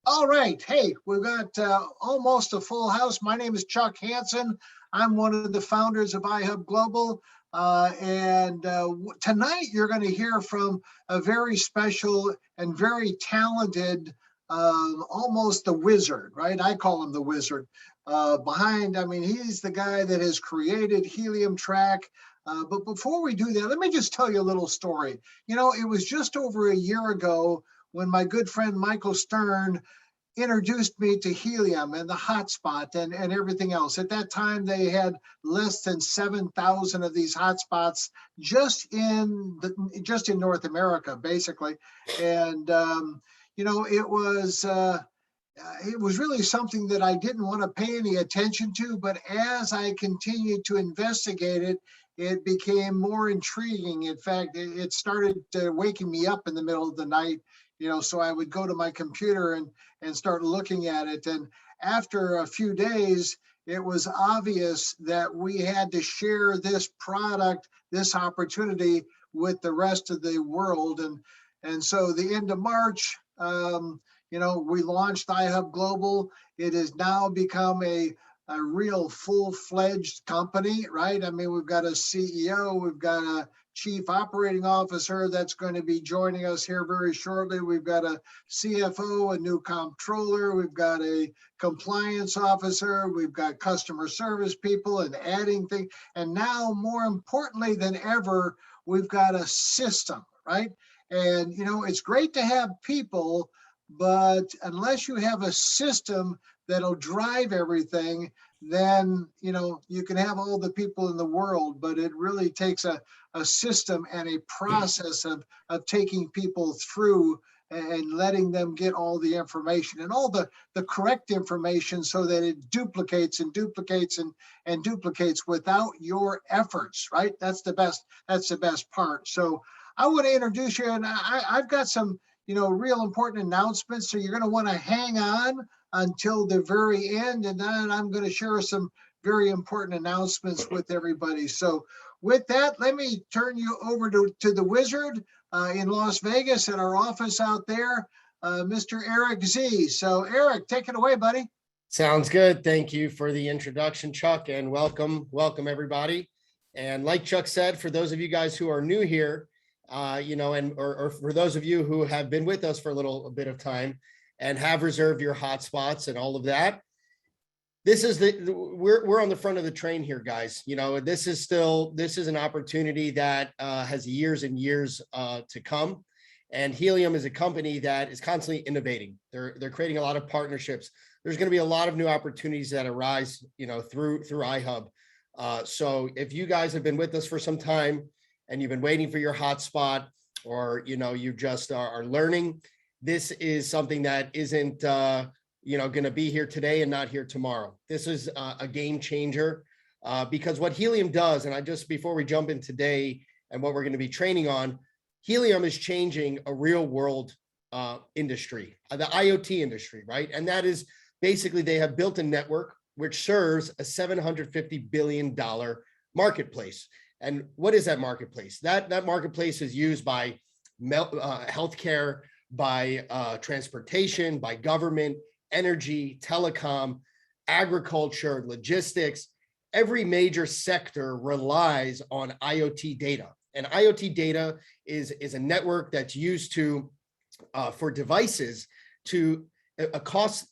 All right. Hey, we've got almost a full house. My name is Chuck Hansen. I'm one of the founders of iHub Global. Tonight you're going to hear from a very special and very talented, almost the wizard, right? I call him the wizard. He's the guy that has created Helium Track. But before we do that, let me just tell you a little story. You know, it was just over a year ago when my good friend Michael Stern introduced me to Helium and the hotspot and everything else. At that time, they had less than 7,000 of these hotspots just in North America, basically. And it was really something that I didn't want to pay any attention to, but as I continued to investigate it, it became more intriguing. In fact, it started waking me up in the middle of the night, so I would go to my computer and start looking at it. And after a few days, it was obvious that we had to share this product, this opportunity with the rest of the world. And so the end of March, we launched iHub Global. It has now become a real full-fledged company, right? I mean, we've got a CEO, we've got a chief operating officer that's going to be joining us here very shortly. We've got a CFO, a new comptroller, we've got a compliance officer, we've got customer service people and adding things. And now, more importantly than ever, we've got a system, right? And, it's great to have people, but unless you have a system that'll drive everything, then, you can have all the people in the world, but it really takes a system and a process of taking people through and letting them get all the information and all the correct information so that it duplicates and duplicates and duplicates without your efforts, right? That's the best part. So I want to introduce you, and I've got some, real important announcements. So you're going to want to hang on until the very end, and then I'm going to share some very important announcements with everybody. So with that, let me turn you over to the wizard in Las Vegas at our office out there, Mr. Eric Z. So Eric, take it away, buddy. Sounds good. Thank you for the introduction, Chuck, and welcome everybody. And like Chuck said, for those of you guys who are new here, or for those of you who have been with us for a bit of time and have reserved your hotspots and all of that, we're on the front of the train here, guys. This is an opportunity that has years and years to come. And Helium is a company that is constantly innovating. They're creating a lot of partnerships. There's going to be a lot of new opportunities that arise, through iHub. So if you guys have been with us for some time and you've been waiting for your hotspot, or you just are learning, this is something that isn't going to be here today and not here tomorrow. This is a game changer because what Helium does, and before we jump in today and what we're going to be training on, Helium is changing a real world industry, the IoT industry, right? And that is basically they have built a network which serves a $750 billion marketplace. And what is that marketplace? That marketplace is used by healthcare, by transportation, by government, energy, telecom, agriculture, logistics. Every major sector relies on IoT data. And IoT data is a network that's used for devices to cost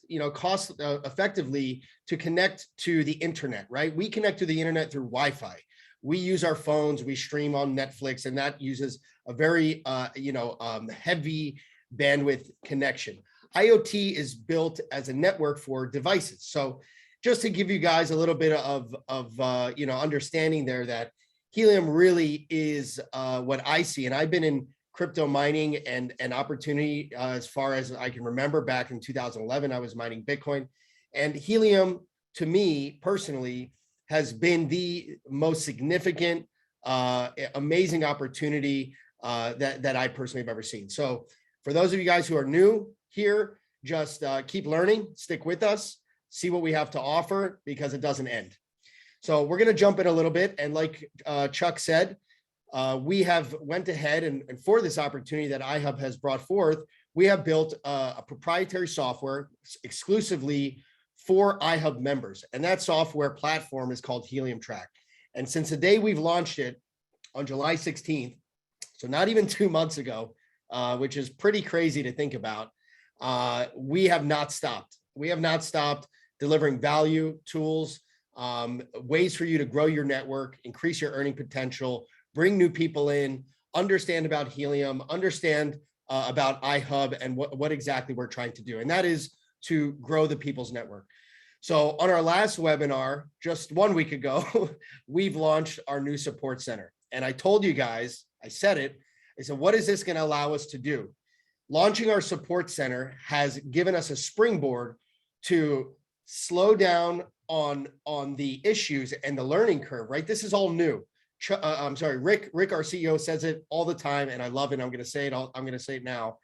effectively to connect to the internet, right? We connect to the internet through Wi-Fi. We use our phones, we stream on Netflix, and that uses a very heavy bandwidth connection. IoT is built as a network for devices. So just to give you guys a little bit of understanding there, that Helium really is what I see. And I've been in crypto mining and opportunity as far as I can remember. Back in 2011, I was mining Bitcoin. And Helium, to me personally, has been the most significant, amazing opportunity that I personally have ever seen. So for those of you guys who are new here, just keep learning, stick with us, see what we have to offer, because it doesn't end. So we're going to jump in a little bit. And like Chuck said, we have went ahead and for this opportunity that iHub has brought forth, we have built a proprietary software exclusively for iHub members. And that software platform is called Helium Track. And since the day we've launched it on July 16th, so not even 2 months ago, which is pretty crazy to think about, we have not stopped. We have not stopped delivering value, tools, ways for you to grow your network, increase your earning potential, bring new people in, understand about Helium, understand about iHub and what exactly we're trying to do. And that is to grow the people's network. So on our last webinar, just 1 week ago, we've launched our new support center. And I told you guys, I said, what is this going to allow us to do? Launching our support center has given us a springboard to slow down on the issues and the learning curve, right? This is all new. I'm sorry, Rick, our CEO, says it all the time, and I love it. I'm going to say it. I'm going to say it now.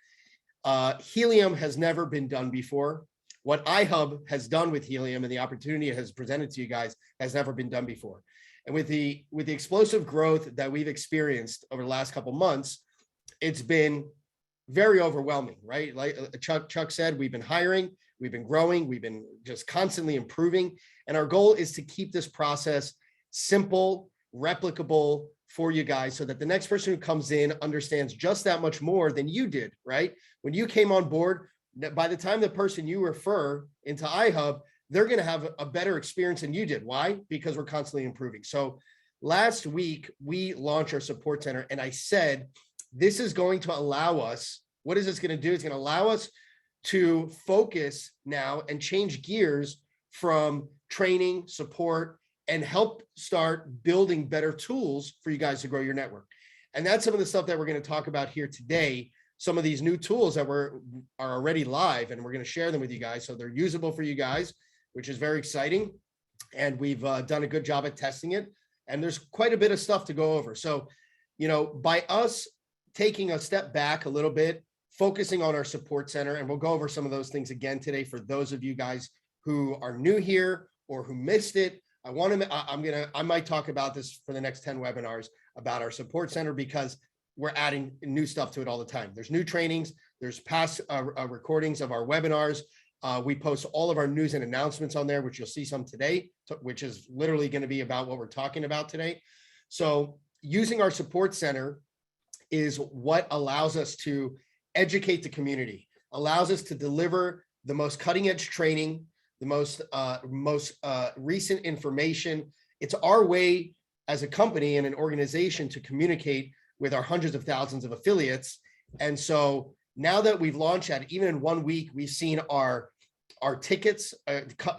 Helium has never been done before. What iHub has done with Helium and the opportunity it has presented to you guys has never been done before. And with the explosive growth that we've experienced over the last couple months, it's been very overwhelming, right? Like Chuck said, we've been hiring, we've been growing, we've been just constantly improving. And our goal is to keep this process simple, replicable for you guys so that the next person who comes in understands just that much more than you did, right? When you came on board, by the time the person you refer into iHub, they're going to have a better experience than you did. Why? Because we're constantly improving. So last week, we launched our support center, and I said, this is going to allow us, what is this going to do? It's going to allow us to focus now and change gears from training, support, and help start building better tools for you guys to grow your network. And that's some of the stuff that we're going to talk about here today. Some of these new tools that are already live, and we're going to share them with you guys. So they're usable for you guys, which is very exciting. And we've done a good job at testing it. And there's quite a bit of stuff to go over. So, by us taking a step back a little bit, focusing on our support center, and we'll go over some of those things again today for those of you guys who are new here or who missed it. I might talk about this for the next 10 webinars about our support center, because we're adding new stuff to it all the time. There's new trainings, there's past recordings of our webinars. We post all of our news and announcements on there, which you'll see some today, which is literally going to be about what we're talking about today. So using our support center is what allows us to educate the community, allows us to deliver the most cutting edge training, the most recent information. It's our way as a company and an organization to communicate with our hundreds of thousands of affiliates. And so now that we've launched that, even in 1 week, we've seen our tickets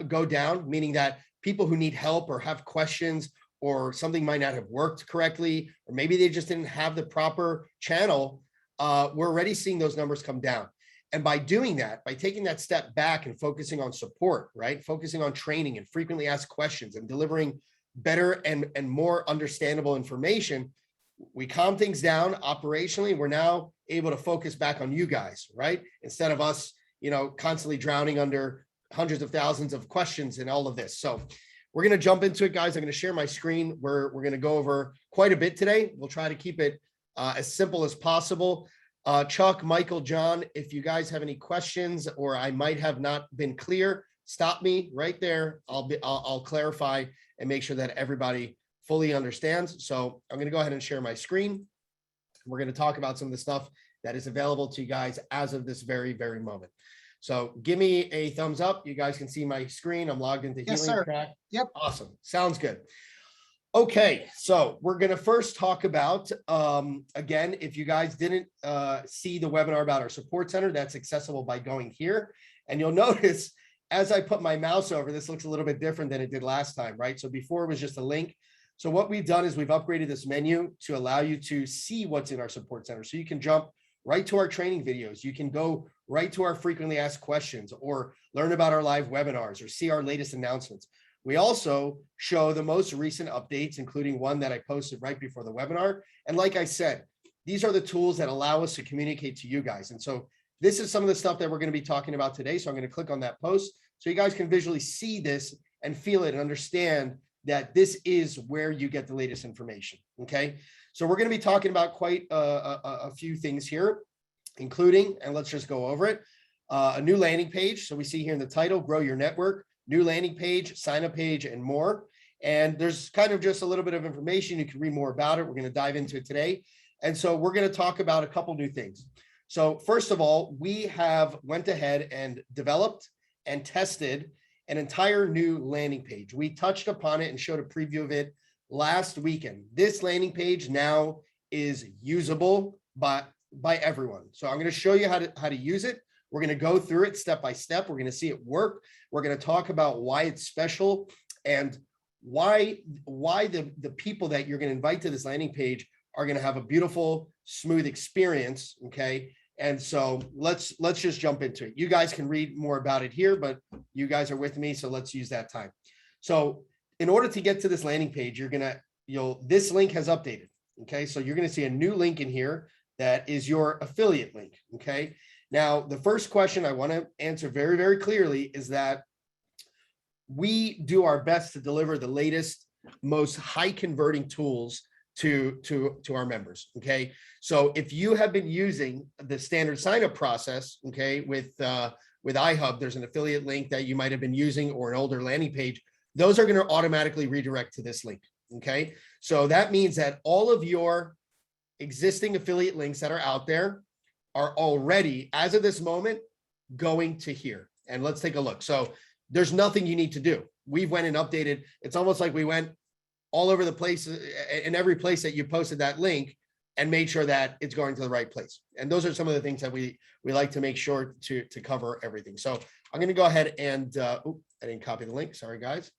go down, meaning that people who need help or have questions or something might not have worked correctly, or maybe they just didn't have the proper channel, we're already seeing those numbers come down. And by doing that, by taking that step back and focusing on support, right? Focusing on training and frequently asked questions and delivering better and more understandable information, we calm things down operationally. We're now able to focus back on you guys, right? Instead of us, constantly drowning under hundreds of thousands of questions and all of this. So we're going to jump into it, guys. I'm going to share my screen. We're going to go over quite a bit today. We'll try to keep it as simple as possible. Chuck, Michael, John, if you guys have any questions or I might have not been clear, stop me right there. I'll clarify and make sure that everybody fully understands. So I'm going to go ahead and share my screen. We're going to talk about some of the stuff that is available to you guys as of this very, very moment. So give me a thumbs up. You guys can see my screen. I'm logged into Helium Track. Yep. Awesome. Sounds good. Okay, so we're going to first talk about, again, if you guys didn't see the webinar about our support center, that's accessible by going here. And you'll notice as I put my mouse over, this looks a little bit different than it did last time, right? So before it was just a link. So what we've done is we've upgraded this menu to allow you to see what's in our support center. So you can jump right to our training videos. You can go right to our frequently asked questions or learn about our live webinars or see our latest announcements. We also show the most recent updates, including one that I posted right before the webinar. And like I said, these are the tools that allow us to communicate to you guys. And so this is some of the stuff that we're going to be talking about today. So I'm going to click on that post so you guys can visually see this and feel it and understand that this is where you get the latest information. Okay. So we're going to be talking about quite a few things here. including, and let's just go over it, a new landing page. So we see here in the title, grow your network, new landing page, sign up page, and more. And there's kind of just a little bit of information. You can read more about it. We're going to dive into it today. And so we're going to talk about a couple new things. So first of all, we have went ahead and developed and tested an entire new landing page. We touched upon it and showed a preview of it last weekend. This landing page now is usable by everyone. So I'm going to show you how to use it. We're going to go through it step by step. We're going to see it work. We're going to talk about why it's special and why the people that you're going to invite to this landing page are going to have a beautiful, smooth experience. Okay. And so let's just jump into it. You guys can read more about it here, but you guys are with me. So let's use that time. So in order to get to this landing page, this link has updated. Okay. So you're going to see a new link in here that is your affiliate link. Okay. Now, the first question I want to answer very, very clearly is that we do our best to deliver the latest, most high converting tools to our members. Okay. So if you have been using the standard sign up process, okay, with iHub, there's an affiliate link that you might have been using or an older landing page. Those are going to automatically redirect to this link. Okay. So that means that all of your existing affiliate links that are out there are already, as of this moment, going to here. And let's take a look. So there's nothing you need to do. We went and updated. It's almost like we went all over the place, in every place that you posted that link, and made sure that it's going to the right place. And those are some of the things that we like to make sure to cover everything. So I'm going to go ahead and, I didn't copy the link. Sorry, guys.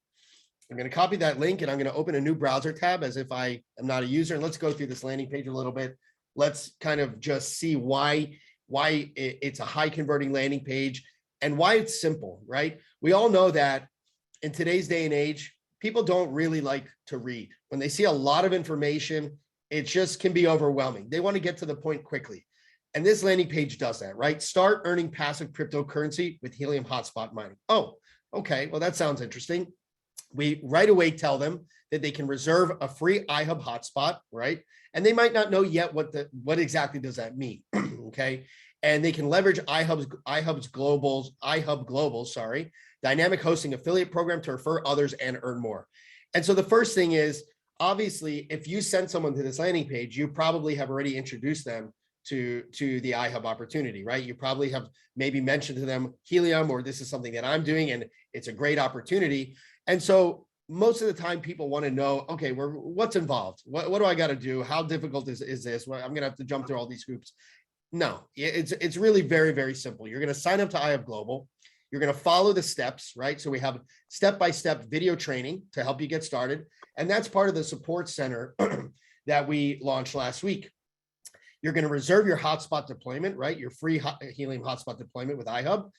I'm going to copy that link and I'm going to open a new browser tab as if I am not a user. And let's go through this landing page a little bit. Let's kind of just see why it's a high converting landing page and why it's simple, right? We all know that in today's day and age, people don't really like to read. When they see a lot of information, it just can be overwhelming. They want to get to the point quickly. And this landing page does that, right? Start earning passive cryptocurrency with Helium hotspot mining. Oh, okay. Well, that sounds interesting. We right away tell them that they can reserve a free iHub hotspot, right? And they might not know yet what exactly does that mean, okay? And they can leverage iHub Global's dynamic hosting affiliate program to refer others and earn more. And so the first thing is, obviously, if you send someone to this landing page, you probably have already introduced them to the iHub opportunity, right? You probably have maybe mentioned to them Helium, or this is something that I'm doing and it's a great opportunity. And so most of the time people want to know, okay, what's involved? What do I got to do? How difficult is this? Well, I'm going to have to jump through all these hoops. No, it's really very, very simple. You're going to sign up to iHub Global. You're going to follow the steps, right? So we have step-by-step video training to help you get started. And that's part of the support center that we launched last week. You're going to reserve your hotspot deployment, right? Your free Helium hotspot deployment with iHub.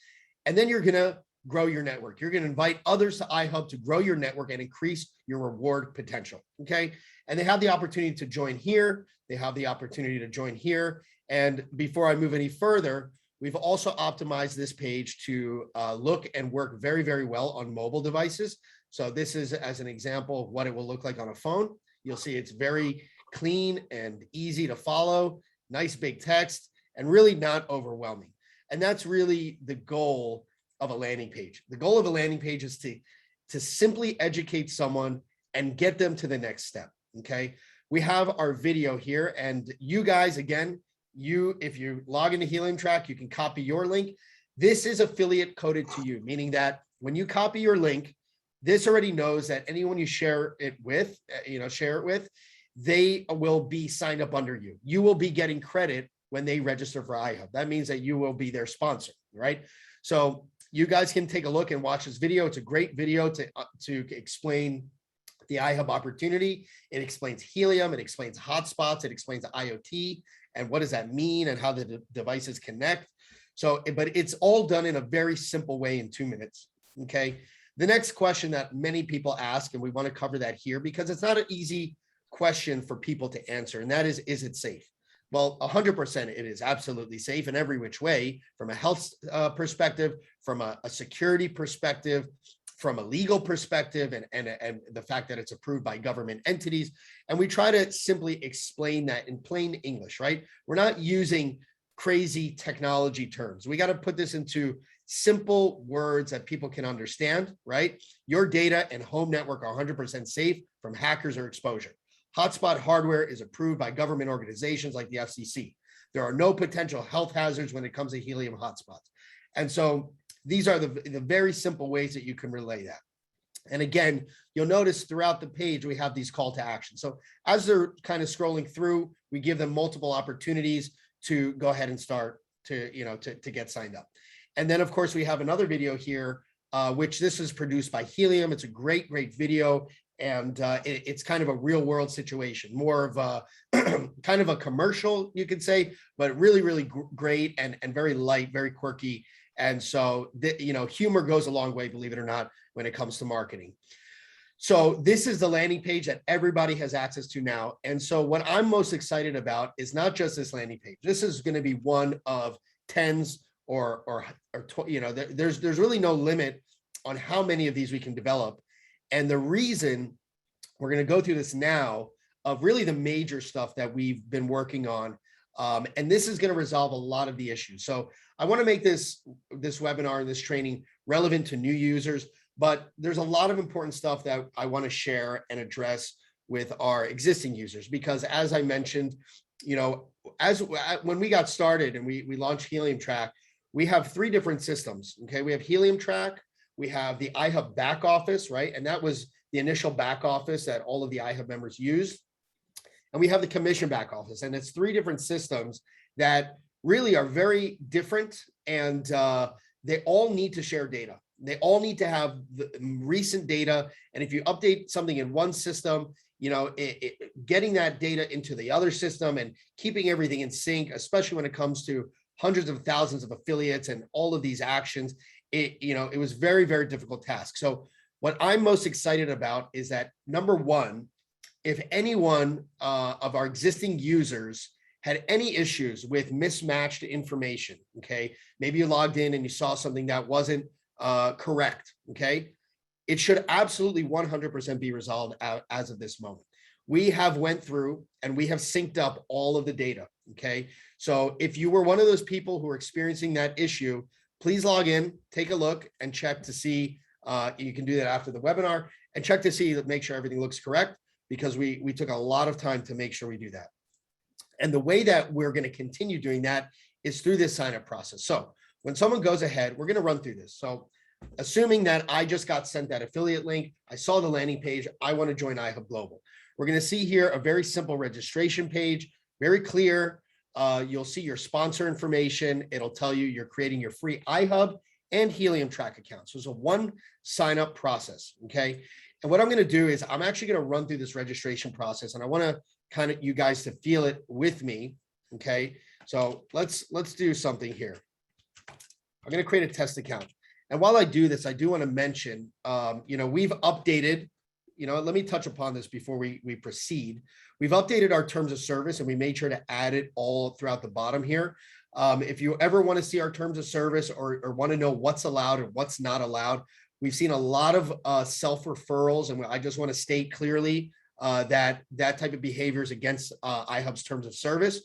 And then you're going to grow your network. You're going to invite others to iHub to grow your network and increase your reward potential. Okay. And they have the opportunity to join here. They have the opportunity to join here. And before I move any further, we've also optimized this page to look and work very, very well on mobile devices. So this is as an example of what it will look like on a phone. You'll see it's very clean and easy to follow, nice big text, and really not overwhelming. And that's really the goal of a landing page. The goal of a landing page is to simply educate someone and get them to the next step. Okay. We have our video here, and you guys, again, if you log into Helium Track, you can copy your link. This is affiliate coded to you, meaning that when you copy your link, this already knows that anyone you share it with, they will be signed up under you. You will be getting credit when they register for iHub. That means that you will be their sponsor, right? So you guys can take a look and watch this video. It's a great video to explain the iHub opportunity. It explains Helium. It explains hotspots. It explains IoT and what does that mean and how the devices connect. So, but it's all done in a very simple way in 2 minutes. Okay. The next question that many people ask, and we want to cover that here because it's not an easy question for people to answer, and that is it safe? Well, 100% it is absolutely safe in every which way, from a health perspective, from a security perspective, from a legal perspective, and the fact that it's approved by government entities. And we try to simply explain that in plain English, right? We're not using crazy technology terms. We got to put this into simple words that people can understand, right? Your data and home network are 100% safe from hackers or exposure. Hotspot hardware is approved by government organizations like the FCC. There are no potential health hazards when it comes to helium hotspots. And so these are the very simple ways that you can relay that. And again, you'll notice throughout the page, we have these call to action. So as they're kind of scrolling through, we give them multiple opportunities to go ahead and start to get signed up. And then of course, we have another video here, which this is produced by Helium. It's a great video. And it's kind of a real world situation, more of a kind of a commercial, you could say, but really great and very light, very quirky. And so, humor goes a long way, believe it or not, when it comes to marketing. So this is the landing page that everybody has access to now. And so what I'm most excited about is not just this landing page. This is going to be one of tens or there's really no limit on how many of these we can develop. And the reason we're going to go through this now of really the major stuff that we've been working on. And this is going to resolve a lot of the issues. So I want to make this webinar and this training relevant to new users, but there's a lot of important stuff that I want to share and address with our existing users, because as I mentioned, when we got started and we launched Helium Track, we have 3 different systems. Okay. We have Helium Track, we have the iHub back office, right? And that was the initial back office that all of the iHub members used. And we have the commission back office, and it's 3 different systems that really are very different, and they all need to share data. They all need to have the recent data. And if you update something in one system, getting that data into the other system and keeping everything in sync, especially when it comes to hundreds of thousands of affiliates and all of these actions, it was very difficult task. So what I'm most excited about is that, number one, if anyone of our existing users had any issues with mismatched information, okay, maybe you logged in and you saw something that wasn't correct, okay, it should absolutely 100% be resolved as of this moment. We have went through and we have synced up all of the data, okay? So if you were one of those people who are experiencing that issue, please log in, take a look, and check to see, you can do that after the webinar, and check to see that, make sure everything looks correct, because we took a lot of time to make sure we do that. And the way that we're going to continue doing that is through this sign-up process. So when someone goes ahead, we're going to run through this. So assuming that I just got sent that affiliate link, I saw the landing page, I want to join iHub Global. We're going to see here a very simple registration page, very clear. You'll see your sponsor information. It'll tell you you're creating your free iHub and Helium Track account. So it's a one sign-up process, okay? And what I'm going to do is I'm actually going to run through this registration process, and I want to kind of you guys to feel it with me, okay? So let's do something here. I'm going to create a test account. And while I do this, I do want to mention, we've updated, let me touch upon this before we proceed. We've updated our terms of service, and we made sure to add it all throughout the bottom here. If you ever want to see our terms of service or want to know what's allowed and what's not allowed, we've seen a lot of self-referrals, and I just want to state clearly that type of behavior is against iHub's terms of service.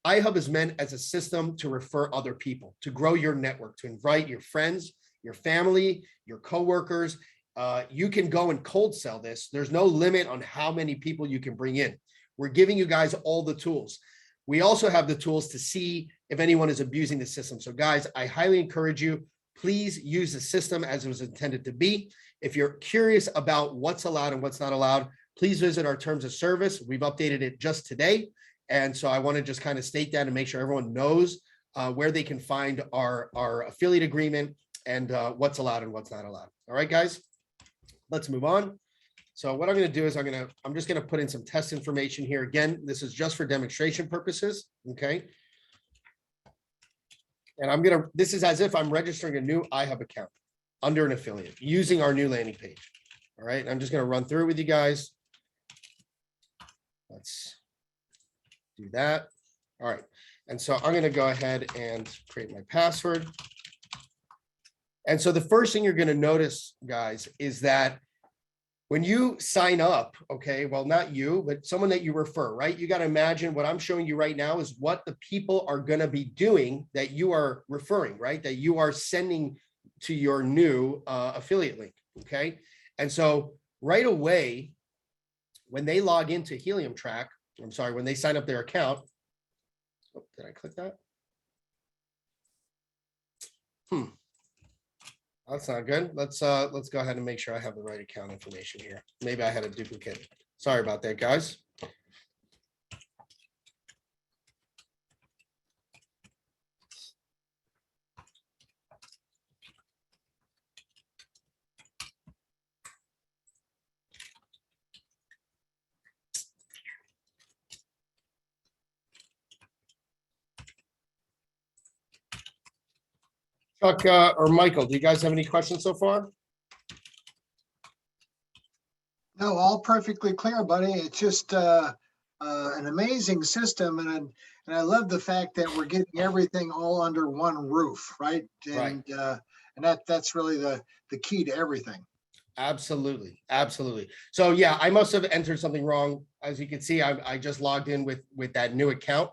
iHub is meant as a system to refer other people, to grow your network, to invite your friends, your family, your coworkers. You can go and cold sell this. There's no limit on how many people you can bring in. We're giving you guys all the tools. We also have the tools to see if anyone is abusing the system. So guys, I highly encourage you, please use the system as it was intended to be. If you're curious about what's allowed and what's not allowed, please visit our terms of service. We've updated it just today. And so I want to just kind of state that and make sure everyone knows where they can find our affiliate agreement and what's allowed and what's not allowed. All right, guys, let's move on. So what I'm going to do is I'm just going to put in some test information here. Again, this is just for demonstration purposes. Okay. And this is as if I'm registering a new iHub account under an affiliate using our new landing page. All right. I'm just going to run through it with you guys. Let's do that. All right. And so I'm going to go ahead and create my password. And so the first thing you're going to notice, guys, is that when you sign up, okay, well, not you, but someone that you refer, right? You got to imagine what I'm showing you right now is what the people are going to be doing that you are referring, right? That you are sending to your new affiliate link, okay? And so right away, when they log into Helium Track, I'm sorry, when they sign up their account, oh, did I click that? That's not good. Let's go ahead and make sure I have the right account information here. Maybe I had a duplicate. Sorry about that, guys. Chuck or Michael, do you guys have any questions so far? No, all perfectly clear, buddy. It's just an amazing system, and I love the fact that we're getting everything all under one roof, right? And Right. And that's really the key to everything. Absolutely, absolutely. So yeah, I must have entered something wrong. As you can see, I just logged in with that new account,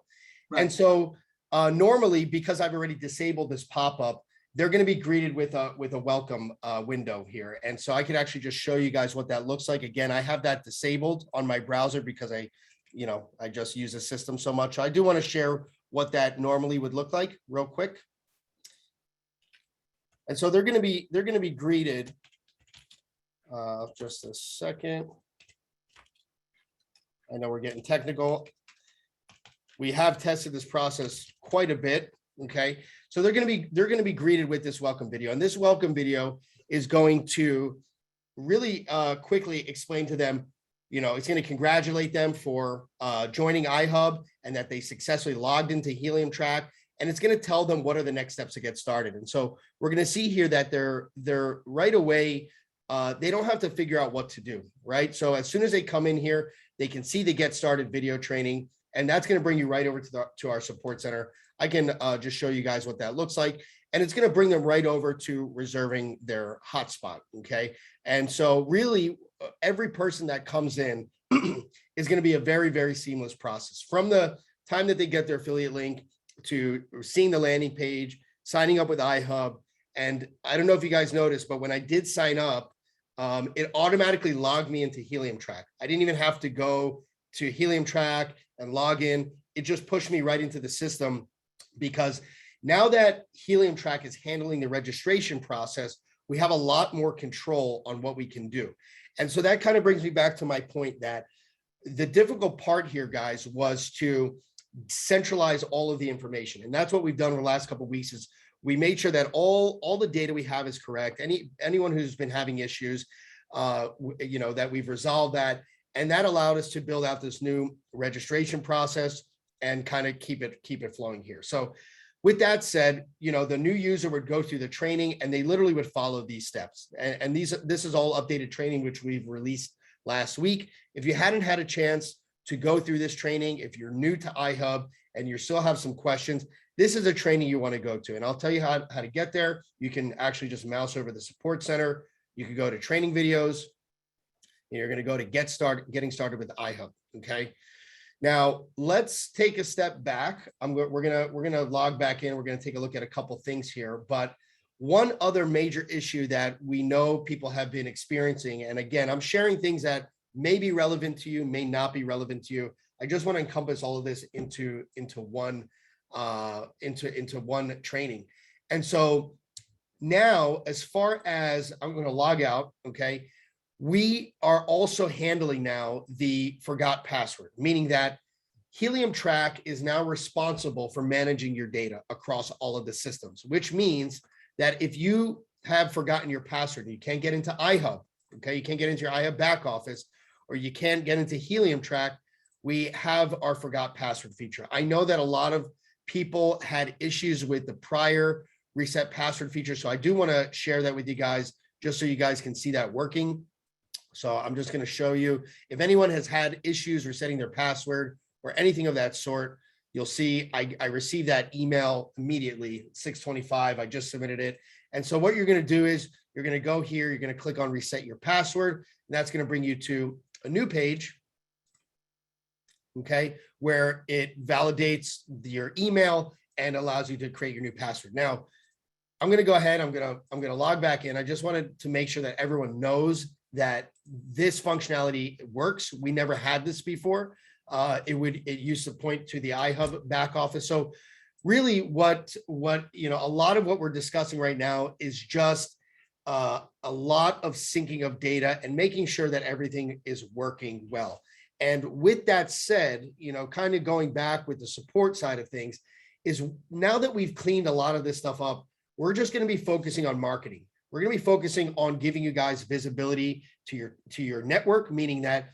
Right. and so normally, because I've already disabled this pop-up, they're going to be greeted with a welcome window here. And so I could actually just show you guys what that looks like. Again, I have that disabled on my browser because I just use the system so much. I do want to share what that normally would look like real quick. And so they're going to be greeted. Just a second. I know we're getting technical. We have tested this process quite a bit. Okay, so they're going to be greeted with this welcome video, and this welcome video is going to really quickly explain to them, it's going to congratulate them for joining iHub and that they successfully logged into Helium Track, and it's going to tell them what are the next steps to get started. And so we're going to see here that they're right away. They don't have to figure out what to do, right? So as soon as they come in here, they can see the get started video training, and that's going to bring you right over to our support center. I can just show you guys what that looks like, and it's going to bring them right over to reserving their hotspot. Okay, and so really, every person that comes in is going to be a very, very seamless process from the time that they get their affiliate link to seeing the landing page, signing up with iHub. And I don't know if you guys noticed, but when I did sign up, it automatically logged me into Helium Track. I didn't even have to go to Helium Track and log in. It just pushed me right into the system, because now that Helium Track is handling the registration process, we have a lot more control on what we can do. And so that kind of brings me back to my point that the difficult part here, guys, was to centralize all of the information. And that's what we've done over the last couple of weeks is we made sure that all the data we have is correct. Anyone who's been having issues, that we've resolved that. And that allowed us to build out this new registration process and kind of keep it flowing here. So with that said, the new user would go through the training and they literally would follow these steps. And this is all updated training, which we've released last week. If you hadn't had a chance to go through this training, if you're new to iHub and you still have some questions, this is a training you want to go to. And I'll tell you how to get there. You can actually just mouse over the support center. You can go to training videos. And you're going to go to getting started with iHub. Okay. Now let's take a step back. We're gonna log back in. We're gonna take a look at a couple things here. But one other major issue that we know people have been experiencing, and again, I'm sharing things that may be relevant to you, may not be relevant to you. I just want to encompass all of this into one training. And so now, as far as I'm going to log out, okay. We are also handling now the forgot password, meaning that Helium Track is now responsible for managing your data across all of the systems, which means that if you have forgotten your password, you can't get into iHub, okay, you can't get into your iHub back office, or you can't get into Helium Track, we have our forgot password feature. I know that a lot of people had issues with the prior reset password feature, so I do want to share that with you guys, just so you guys can see that working. So I'm just going to show you, if anyone has had issues resetting their password or anything of that sort, you'll see I received that email immediately, 6:25. I just submitted it. And so what you're going to do is you're going to go here, you're going to click on reset your password, and that's going to bring you to a new page, okay, where it validates your email and allows you to create your new password. Now, I'm going to go ahead, I'm going to log back in. I just wanted to make sure that everyone knows that this functionality works. We never had this before. It used to point to the iHub back office. So really what a lot of what we're discussing right now is just a lot of syncing of data and making sure that everything is working well. And with that said, kind of going back with the support side of things, is now that we've cleaned a lot of this stuff up, we're just going to be focusing on marketing. We're going to be focusing on giving you guys visibility to your network, meaning that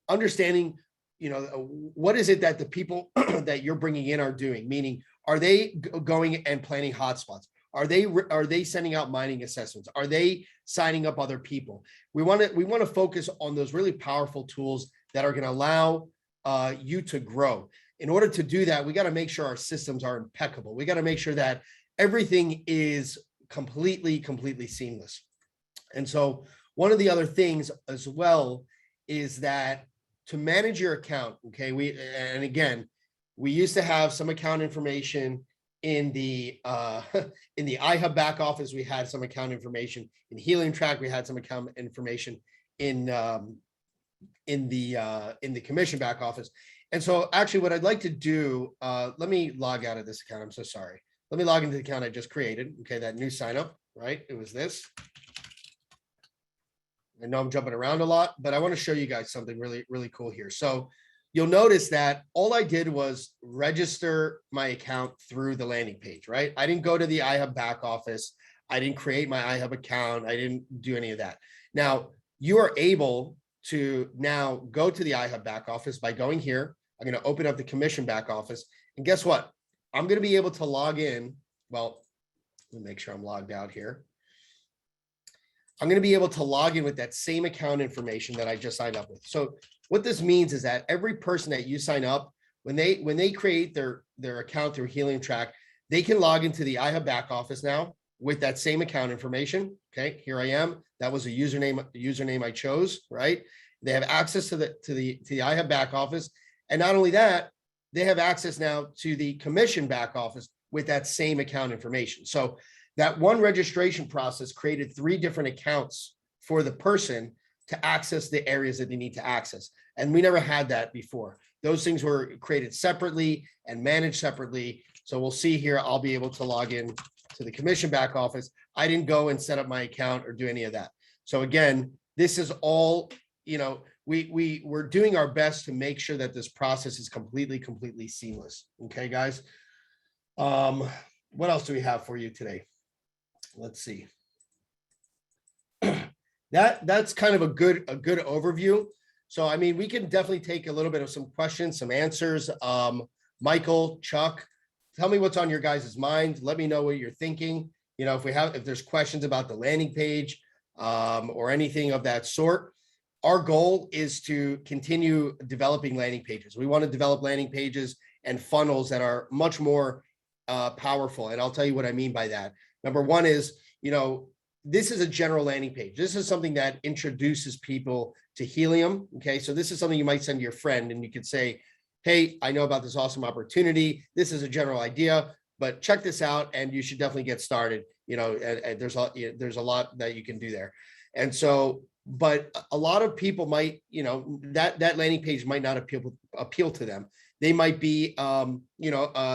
understanding, what is it that the people that you're bringing in are doing? Meaning, are they going and planning hotspots? Are they sending out mining assessments? Are they signing up other people? We want to focus on those really powerful tools that are going to allow you to grow. In order to do that, we got to make sure our systems are impeccable. We got to make sure that everything is completely seamless. And so one of the other things as well is that to manage your account, okay, we used to have some account information in the iHub back office. We had some account information in Helium track. We had some account information in the commission back office. And so actually what I'd like to do, let me log out of this account. I'm so sorry. Let me log into the account I just created. Okay, that new sign up, right? It was this. I know I'm jumping around a lot, but I want to show you guys something really cool here. So you'll notice that all I did was register my account through the landing page, right? I didn't go to the iHub back office. I didn't create my iHub account. I didn't do any of that. Now, you are able to now go to the iHub back office by going here. I'm going to open up the commission back office. And guess what? I'm going to be able to log in. Well, let me make sure I'm logged out here. I'm going to be able to log in with that same account information that I just signed up with. So what this means is that every person that you sign up, when they create their account through Helium track, they can log into the iHub back office now with that same account information. Okay, here I am. That was a username I chose, right? They have access to the iHub back office. And not only that, they have access now to the commission back office with that same account information. So that one registration process created 3 different accounts for the person to access the areas that they need to access. And we never had that before. Those things were created separately and managed separately. So we'll see here, I'll be able to log in to the commission back office. I didn't go and set up my account or do any of that. So again, this is all, we're doing our best to make sure that this process is completely seamless. Okay, guys. What else do we have for you today? Let's see. That's kind of a good overview. So, I mean, we can definitely take a little bit of some questions, some answers. Michael, Chuck, tell me what's on your guys' mind. Let me know what you're thinking. If there's questions about the landing page or anything of that sort. Our goal is to continue developing landing pages. We want to develop landing pages and funnels that are much more powerful. And I'll tell you what I mean by that. Number one is, this is a general landing page. This is something that introduces people to Helium. Okay, so this is something you might send to your friend and you could say, hey, I know about this awesome opportunity. This is a general idea, but check this out and you should definitely get started. And there's a lot that you can do there. And so, but a lot of people might, that landing page might not appeal to them. They might be, an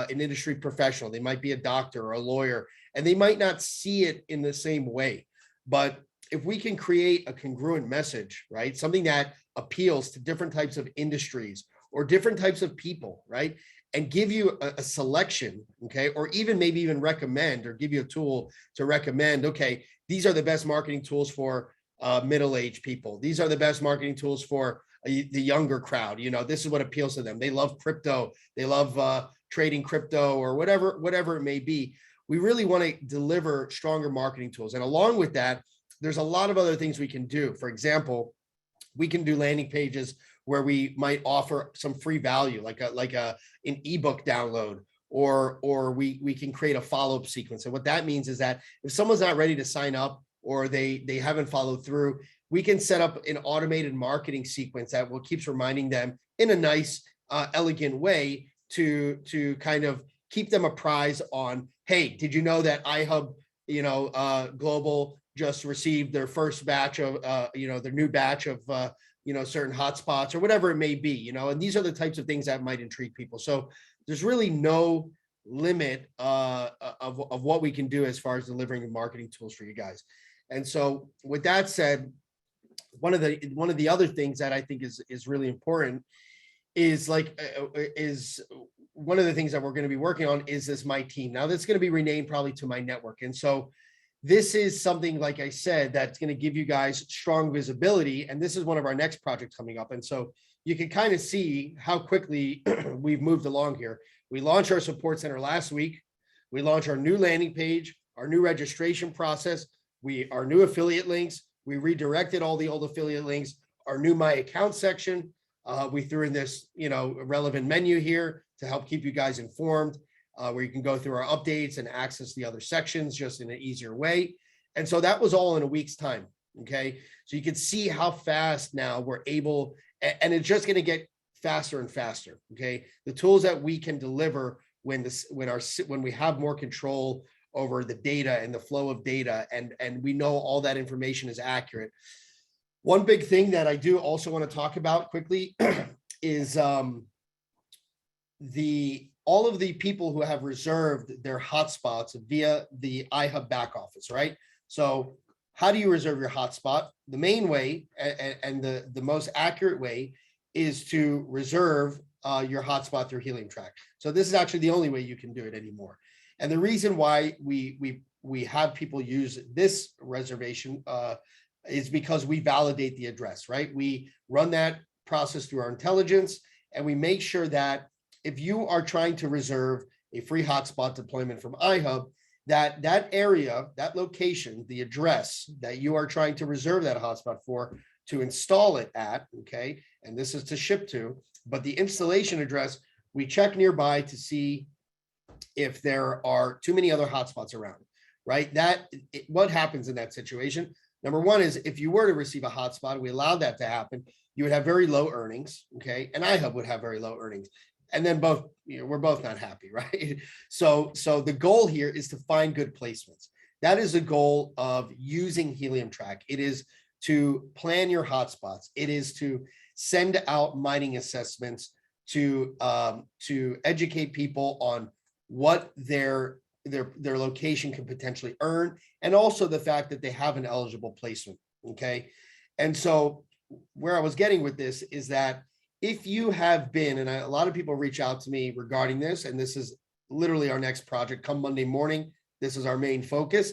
industry professional. They might be a doctor or a lawyer, and they might not see it in the same way. But if we can create a congruent message, right? Something that appeals to different types of industries or different types of people, right? And give you a selection, okay? Or maybe even recommend or give you a tool to recommend, okay, these are the best marketing tools for middle-aged people. These are the best marketing tools for the younger crowd. This is what appeals to them. They love crypto. They love trading crypto or whatever it may be. We really want to deliver stronger marketing tools. And along with that, there's a lot of other things we can do. For example, we can do landing pages where we might offer some free value, like an ebook download, or we can create a follow-up sequence. And what that means is that if someone's not ready to sign up or they haven't followed through, we can set up an automated marketing sequence that will keeps reminding them in a nice, elegant way to kind of keep them apprised on, hey, did you know that iHub, Global just received their first batch of, their new batch of, certain hotspots or whatever it may be, and these are the types of things that might intrigue people. So there's really no limit of what we can do as far as delivering marketing tools for you guys. And so with that said, one of the other things that I think is really important is one of the things that we're going to be working on is this My Team. Now that's going to be renamed probably to My Network. And so this is something, like I said, that's going to give you guys strong visibility. And this is one of our next projects coming up. And so you can kind of see how quickly we've moved along here. We launched our support center last week. We launched our new landing page, our new registration process, our new affiliate links. We redirected all the old affiliate links, our new My Account section. We threw in this, relevant menu here to help keep you guys informed, where you can go through our updates and access the other sections just in an easier way. And so that was all in a week's time. Okay. So you can see how fast now we're able, and it's just going to get faster and faster. Okay. The tools that we can deliver when we have more control over the data and the flow of data, and we know all that information is accurate. One big thing that I do also want to talk about quickly is all of the people who have reserved their hotspots via the iHub back office, right? So how do you reserve your hotspot? The main way and the most accurate way is to reserve your hotspot through Helium Track. So this is actually the only way you can do it anymore. And the reason why we have people use this reservation is because we validate the address, right? We run that process through our intelligence, and we make sure that if you are trying to reserve a free hotspot deployment from iHub, that area, that location, the address that you are trying to reserve that hotspot for, to install it at, okay, and this is to ship to, but the installation address, we check nearby to see if there are too many other hotspots around, right? What happens in that situation? Number one is if you were to receive a hotspot, we allowed that to happen, you would have very low earnings, okay? And iHub would have very low earnings. And then we're both not happy, right? So the goal here is to find good placements. That is the goal of using Helium Track. It is to plan your hotspots. It is to send out mining assessments to educate people on what their location can potentially earn, and also the fact that they have an eligible placement, okay? And so where I was getting with this is that if you have been, and a lot of people reach out to me regarding this, and this is literally our next project come Monday morning, this is our main focus.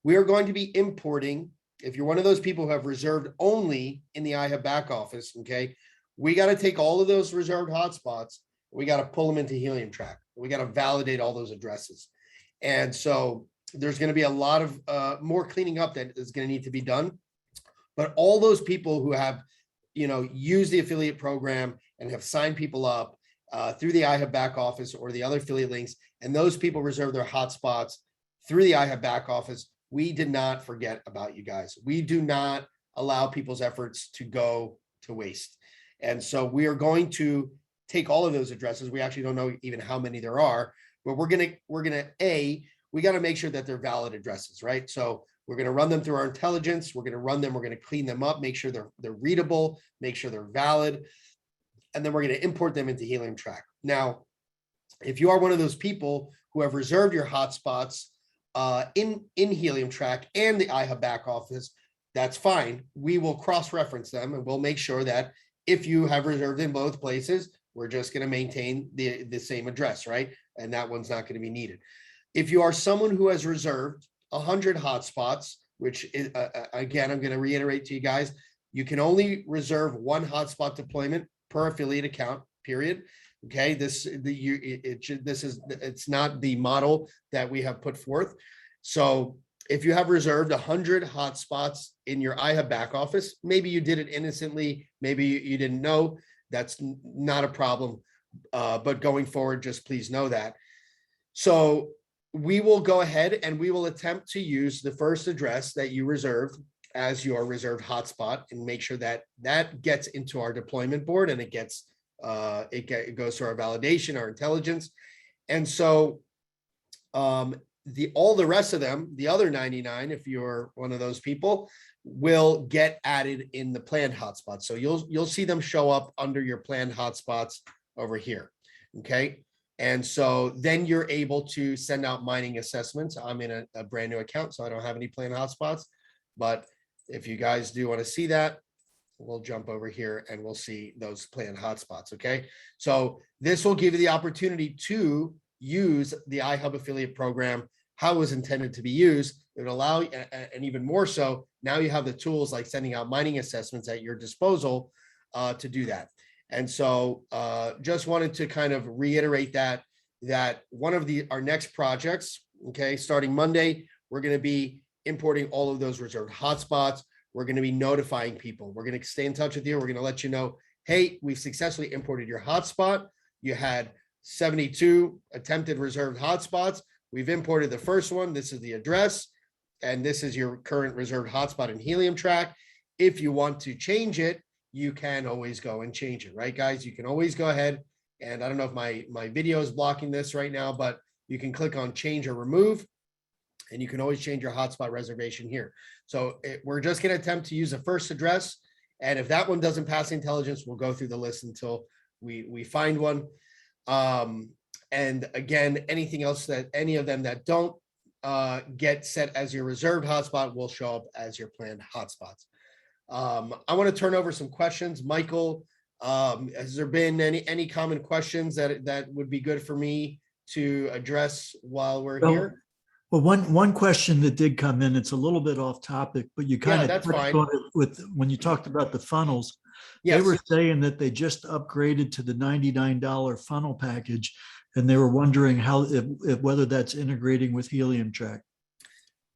We are going to be importing, if you're one of those people who have reserved only in the iHub back office, okay, we got to take all of those reserved hotspots, we got to pull them into Helium Track. We got to validate all those addresses. And so there's going to be a lot of more cleaning up that is going to need to be done. But all those people who have, used the affiliate program and have signed people up through the iHub back office or the other affiliate links, and those people reserve their hotspots through the iHub back office, we did not forget about you guys. We do not allow people's efforts to go to waste. And so we are going to take all of those addresses. We actually don't know even how many there are, but we got to make sure that they're valid addresses, right? So we're going to run them through our intelligence. We're going to clean them up, make sure they're readable, make sure they're valid, and then we're going to import them into Helium Track. Now, if you are one of those people who have reserved your hotspots in Helium Track and the iHub back office, that's fine. We will cross-reference them, and we'll make sure that if you have reserved in both places, we're just going to maintain the same address, right? And that one's not going to be needed. If you are someone who has reserved 100 hotspots, which is, again, I'm going to reiterate to you guys, you can only reserve one hotspot deployment per affiliate account, period. Okay, it's not the model that we have put forth. So if you have reserved 100 hotspots in your iHub back office, maybe you did it innocently, maybe you didn't know, That's not a problem. But going forward, just please know that. So we will go ahead and we will attempt to use the first address that you reserved as your reserved hotspot and make sure that that gets into our deployment board and it gets it goes to our validation, our intelligence. And so all the rest of them, the other 99, if you're one of those people, will get added in the planned hotspots. So you'll see them show up under your planned hotspots over here. Okay. And so then you're able to send out mining assessments. I'm in a brand new account, so I don't have any planned hotspots. But if you guys do want to see that, we'll jump over here and we'll see those planned hotspots. Okay. So this will give you the opportunity to use the iHub affiliate program how it was intended to be used. It would allow, and even more so, now you have the tools like sending out mining assessments at your disposal to do that. And so just wanted to kind of reiterate that one of our next projects, okay, starting Monday, we're going to be importing all of those reserved hotspots. We're going to be notifying people. We're going to stay in touch with you. We're going to let you know, hey, we've successfully imported your hotspot. You had 72 attempted reserved hotspots. We've imported the first one. This is the address, and this is your current reserved hotspot in Helium track. If you want to change it, you can always go and change it, right, guys? You can always go ahead, and I don't know if my video is blocking this right now, but you can click on change or remove, and you can always change your hotspot reservation here. So we're just going to attempt to use a first address, and if that one doesn't pass intelligence, we'll go through the list until we find one. And again, anything else that any of them that don't get set as your reserved hotspot will show up as your planned hotspots. I want to turn over some questions. Michael, has there been any common questions that would be good for me to address while we're here? Well, one question that did come in, it's a little bit off topic, but you kind of that's touched fine. on it with when you talked about the funnels. Yes. They were saying that they just upgraded to the $99 funnel package, and they were wondering how if whether that's integrating with Helium track.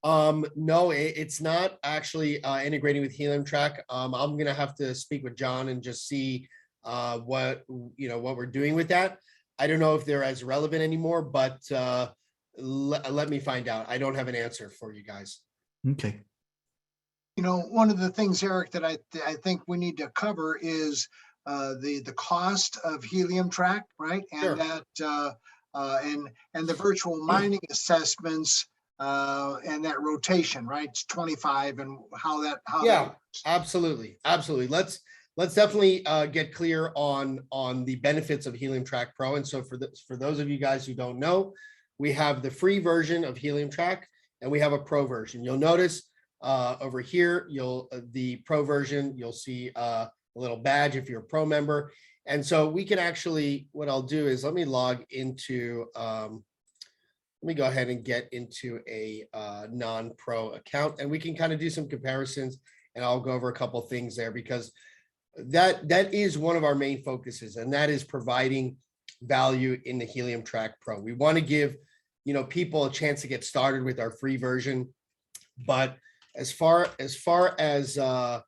No, it's not actually integrating with Helium track. I'm going to have to speak with John and just see what we're doing with that. I don't know if they're as relevant anymore, but let me find out. I don't have an answer for you guys. Okay. You know, one of the things, Eric, that I think we need to cover is the cost of Helium track, right? And Sure. that and the virtual mining assessments and that rotation, right? It's 25 and how that absolutely. Let's definitely get clear on the benefits of Helium track Pro. And so for those of you guys who don't know, we have the free version of Helium track and we have a pro version. You'll notice over here, the pro version, you'll see a little badge if you're a pro member. And so we can actually, what I'll do is let me log into, let me go ahead and get into a non-pro account and we can kind of do some comparisons and I'll go over a couple things there because that is one of our main focuses and that is providing value in the Helium track Pro. We want to give, people a chance to get started with our free version, but as far as a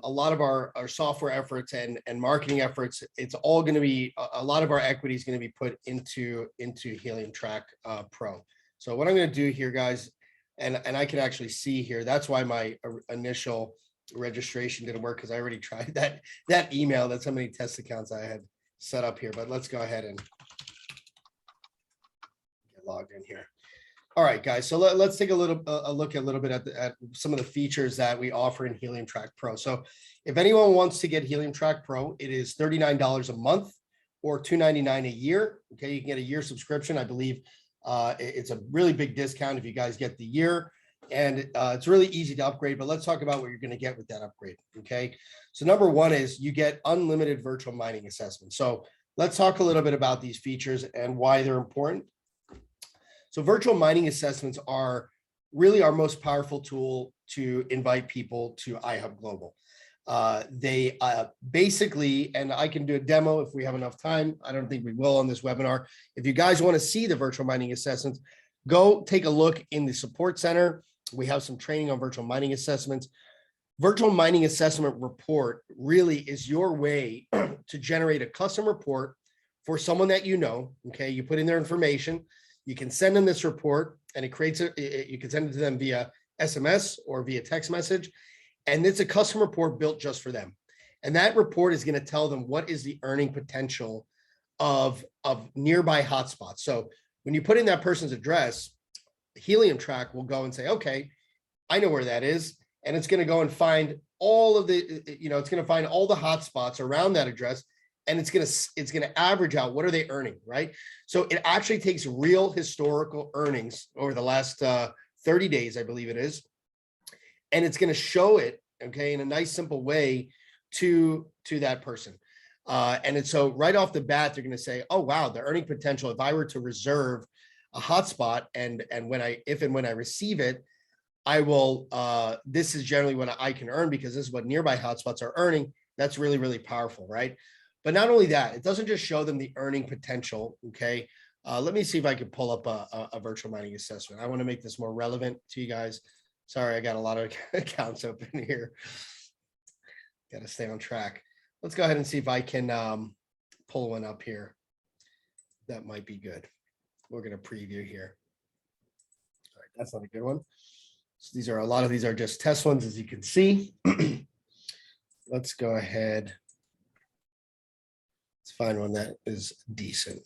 lot of our software efforts and marketing efforts, it's all going to be a lot of our equity is going to be put into Helium track Pro. So what I'm going to do here, guys, and I can actually see here, that's why my initial registration didn't work because I already tried that email. That's how many test accounts I had set up here, but let's go ahead and get logged in here. All right, guys, so let's take a look a little bit at some of the features that we offer in Helium track Pro. So if anyone wants to get Helium track Pro, it is $39 a month or $299 a year. Okay, you can get a year subscription. I believe it's a really big discount if you guys get the year. And it's really easy to upgrade, but let's talk about what you're going to get with that upgrade. Okay, so number one is you get unlimited virtual mining assessments. So let's talk a little bit about these features and why they're important. So virtual mining assessments are really our most powerful tool to invite people to iHub Global. They basically, and I can do a demo if we have enough time. I don't think we will on this webinar. If you guys want to see the virtual mining assessments, go take a look in the support center. We have some training on virtual mining assessments. Virtual mining assessment report really is your way to generate a custom report for someone that you know. Okay, you put in their information, you can send them this report, and it creates you can send it to them via SMS or via text message, and it's a custom report built just for them. And that report is going to tell them what is the earning potential of nearby hotspots. So when you put in that person's address, Helium Track will go and say, okay, I know where that is. And it's going to go and find all of the, it's going to find all the hotspots around that address. And it's going to average out what are they earning, right? So it actually takes real historical earnings over the last 30 days, I believe it is. And it's going to show it, okay, in a nice, simple way to that person. And so right off the bat, they're going to say, oh, wow, the earning potential, if I were to reserve a hotspot and if and when I receive it, I will, this is generally what I can earn because this is what nearby hotspots are earning. That's really, really powerful, right? But not only that, it doesn't just show them the earning potential, okay? Let me see if I can pull up a virtual mining assessment. I want to make this more relevant to you guys. Sorry, I got a lot of accounts open here. Got to stay on track. Let's go ahead and see if I can pull one up here. That might be good. We're going to preview here. All right, that's not a good one. So these are a lot of these are just test ones, as you can see. Let's go ahead. Let's find one that is decent.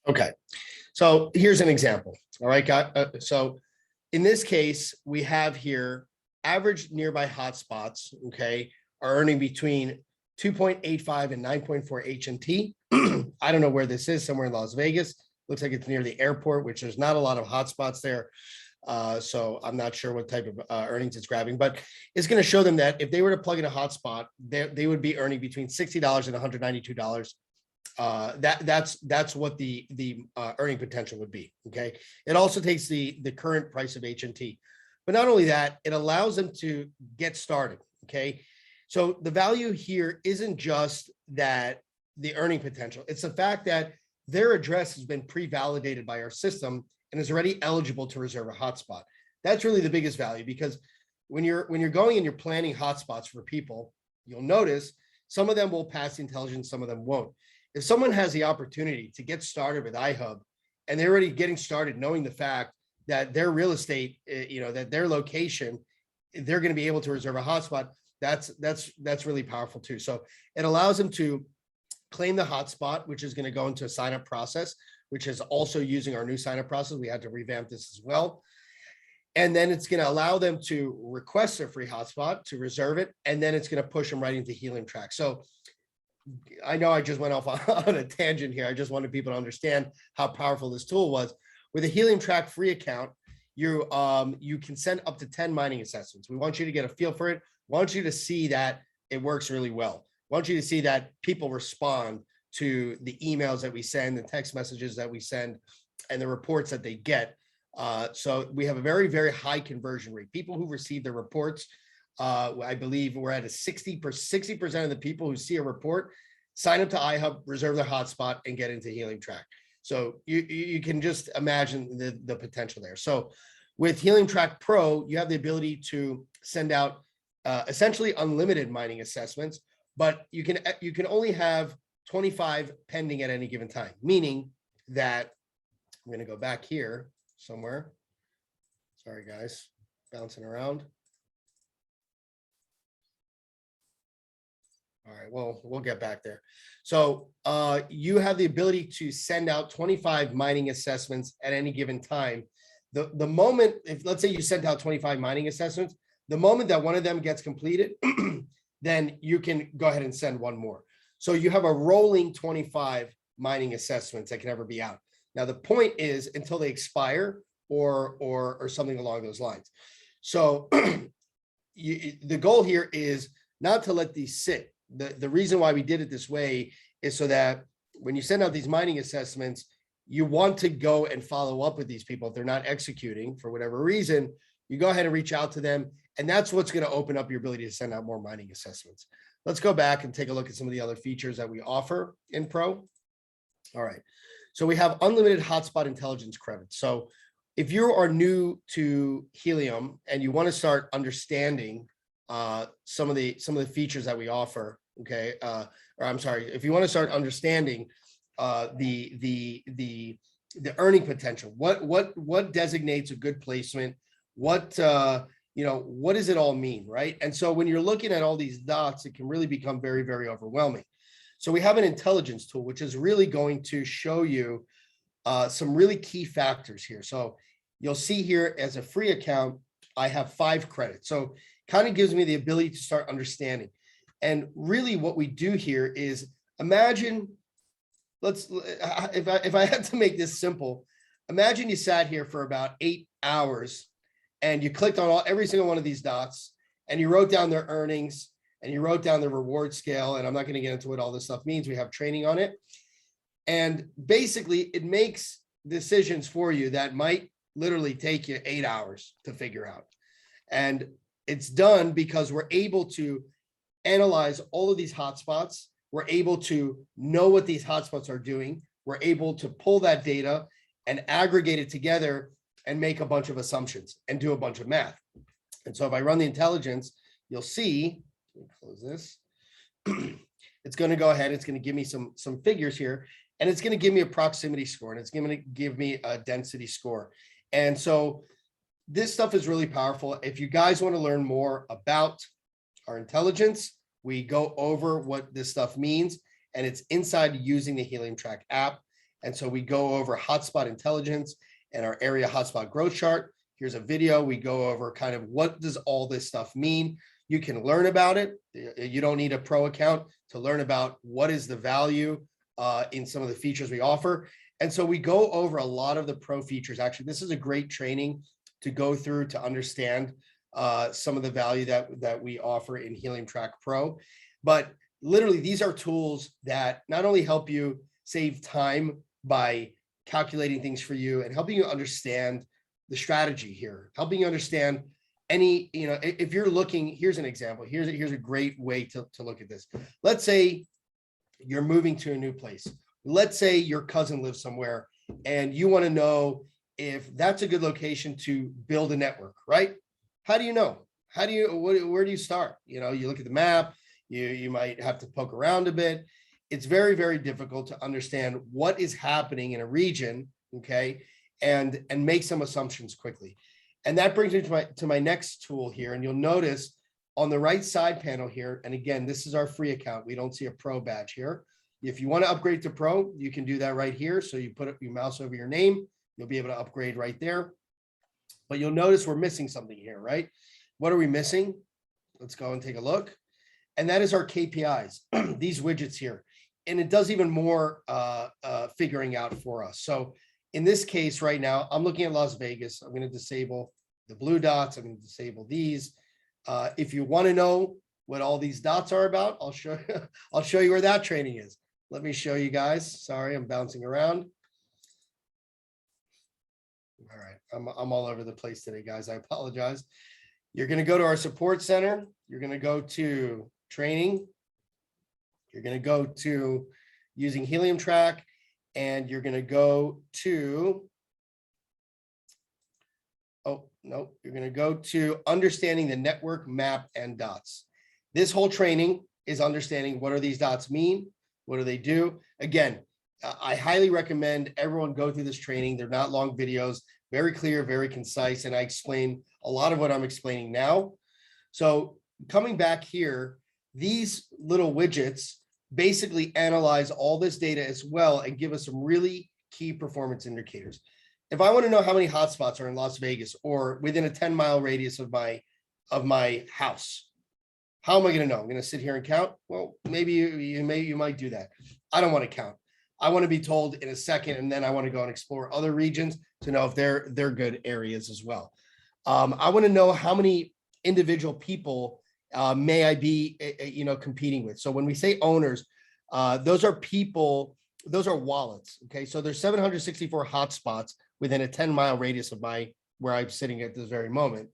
Okay, so here's an example. All right, so in this case, we have here average nearby hotspots, okay, are earning between 2.85 and 9.4 HNT. I don't know where this is, somewhere in Las Vegas. Looks like it's near the airport, which there's not a lot of hotspots there. So I'm not sure what type of earnings it's grabbing, but it's going to show them that if they were to plug in a hotspot, they would be earning between $60 and $192. That's what the earning potential would be. Okay. It also takes the current price of HNT, but not only that, it allows them to get started. Okay. So the value here isn't just that the earning potential, it's the fact that their address has been pre-validated by our system and is already eligible to reserve a hotspot. That's really the biggest value, because when you're going and you're planning hotspots for people, you'll notice some of them will pass the intelligence, some of them won't. If someone has the opportunity to get started with iHub and they're already getting started knowing the fact that their real estate, that their location, they're going to be able to reserve a hotspot, that's really powerful too. So it allows them to claim the hotspot, which is going to go into a sign-up process, which is also using our new sign-up process. We had to revamp this as well. And then it's going to allow them to request their free hotspot, to reserve it, and then it's going to push them right into Helium Track. So I know I just went off on a tangent here. I just wanted people to understand how powerful this tool was. With a Helium Track free account, you can send up to 10 mining assessments. We want you to get a feel for it. We want you to see that it works really well. We want you to see that people respond to the emails that we send, the text messages that we send, and the reports that they get. So we have a very, very high conversion rate. People who receive the reports, I believe we're at a 60% of the people who see a report sign up to iHub, reserve their hotspot, and get into Helium Track. So you can just imagine the potential there. So with Helium Track Pro, you have the ability to send out essentially unlimited mining assessments, but you can only have 25 pending at any given time, meaning that I'm going to go back here somewhere. Sorry, guys, bouncing around. All right, well, we'll get back there. So you have the ability to send out 25 mining assessments at any given time. The moment, if let's say you sent out 25 mining assessments, the moment that one of them gets completed, then you can go ahead and send one more. So you have a rolling 25 mining assessments that can ever be out. Now, the point is until they expire or something along those lines. So the goal here is not to let these sit. The reason why we did it this way is so that when you send out these mining assessments, you want to go and follow up with these people. If they're not executing for whatever reason, you go ahead and reach out to them. And that's what's going to open up your ability to send out more mining assessments. Let's go back and take a look at some of the other features that we offer in Pro. All right. So we have unlimited hotspot intelligence credits. So if you are new to Helium and you want to start understanding some of the features that we offer, okay, or I'm sorry, if you want to start understanding the earning potential, what designates a good placement, what what does it all mean, right? And so when you're looking at all these dots, it can really become very, very overwhelming. So we have an intelligence tool, which is really going to show you some really key factors here. So you'll see here as a free account, I have 5 credits. So kind of gives me the ability to start understanding. And really what we do here is imagine, if I had to make this simple, imagine you sat here for about 8 hours and you clicked on every single one of these dots and you wrote down their earnings and you wrote down the reward scale. And I'm not going to get into what all this stuff means. We have training on it. And basically it makes decisions for you that might literally take you 8 hours to figure out. And it's done because we're able to analyze all of these hotspots. We're able to know what these hotspots are doing. We're able to pull that data and aggregate it together and make a bunch of assumptions and do a bunch of math. And so if I run the intelligence, you'll see, let me close this. It's going to go ahead. It's going to give me some figures here, and it's going to give me a proximity score, and it's going to give me a density score. And so this stuff is really powerful. If you guys want to learn more about our intelligence, we go over what this stuff means, and it's inside using the Helium Track app. And so we go over hotspot intelligence and our area hotspot growth chart. Here's a video. We go over kind of what does all this stuff mean. You can learn about it. You don't need a pro account to learn about what is the value in some of the features we offer. And so we go over a lot of the pro features. Actually, this is a great training to go through to understand some of the value that we offer in Helium Track Pro. But literally, these are tools that not only help you save time by calculating things for you and helping you understand the strategy here, helping you understand any, if you're looking, here's an example. Here's a great way to look at this. Let's say you're moving to a new place. Let's say your cousin lives somewhere and you want to know if that's a good location to build a network, right? How do you know? Where do you start? You look at the map, you might have to poke around a bit. It's very, very difficult to understand what is happening in a region, okay, and make some assumptions quickly. And that brings me to my next tool here. And you'll notice on the right side panel here, and again, this is our free account. We don't see a pro badge here. If you want to upgrade to pro, you can do that right here. So you put your mouse over your name, you'll be able to upgrade right there. But you'll notice we're missing something here, right? What are we missing? Let's go and take a look. And that is our KPIs, these widgets here. And it does even more figuring out for us. So in this case right now, I'm looking at Las Vegas. I'm going to disable the blue dots. I'm going to disable these. If you want to know what all these dots are about, I'll show you where that training is. Let me show you guys. Sorry, I'm bouncing around. All right, I'm all over the place today, guys. I apologize. You're going to go to our support center. You're going to go to training. You're going to go to using Helium Track, and you're going to go to, you're going to go to understanding the network map and dots. This whole training is understanding what do these dots mean? What do they do? Again, I highly recommend everyone go through this training. They're not long videos, very clear, very concise, and I explain a lot of what I'm explaining now. So coming back here, these little widgets basically analyze all this data as well and give us some really key performance indicators. If I want to know how many hotspots are in Las Vegas or within a 10-mile radius of my house, how am I going to know? I'm going to sit here and count? Well, maybe you might do that. I don't want to count. I want to be told in a second, and then I want to go and explore other regions to know if they're good areas as well. I want to know how many individual people may I be, competing with. So when we say owners, those are people, those are wallets. Okay, so there's 764 hotspots within a 10-mile radius of where I'm sitting at this very moment,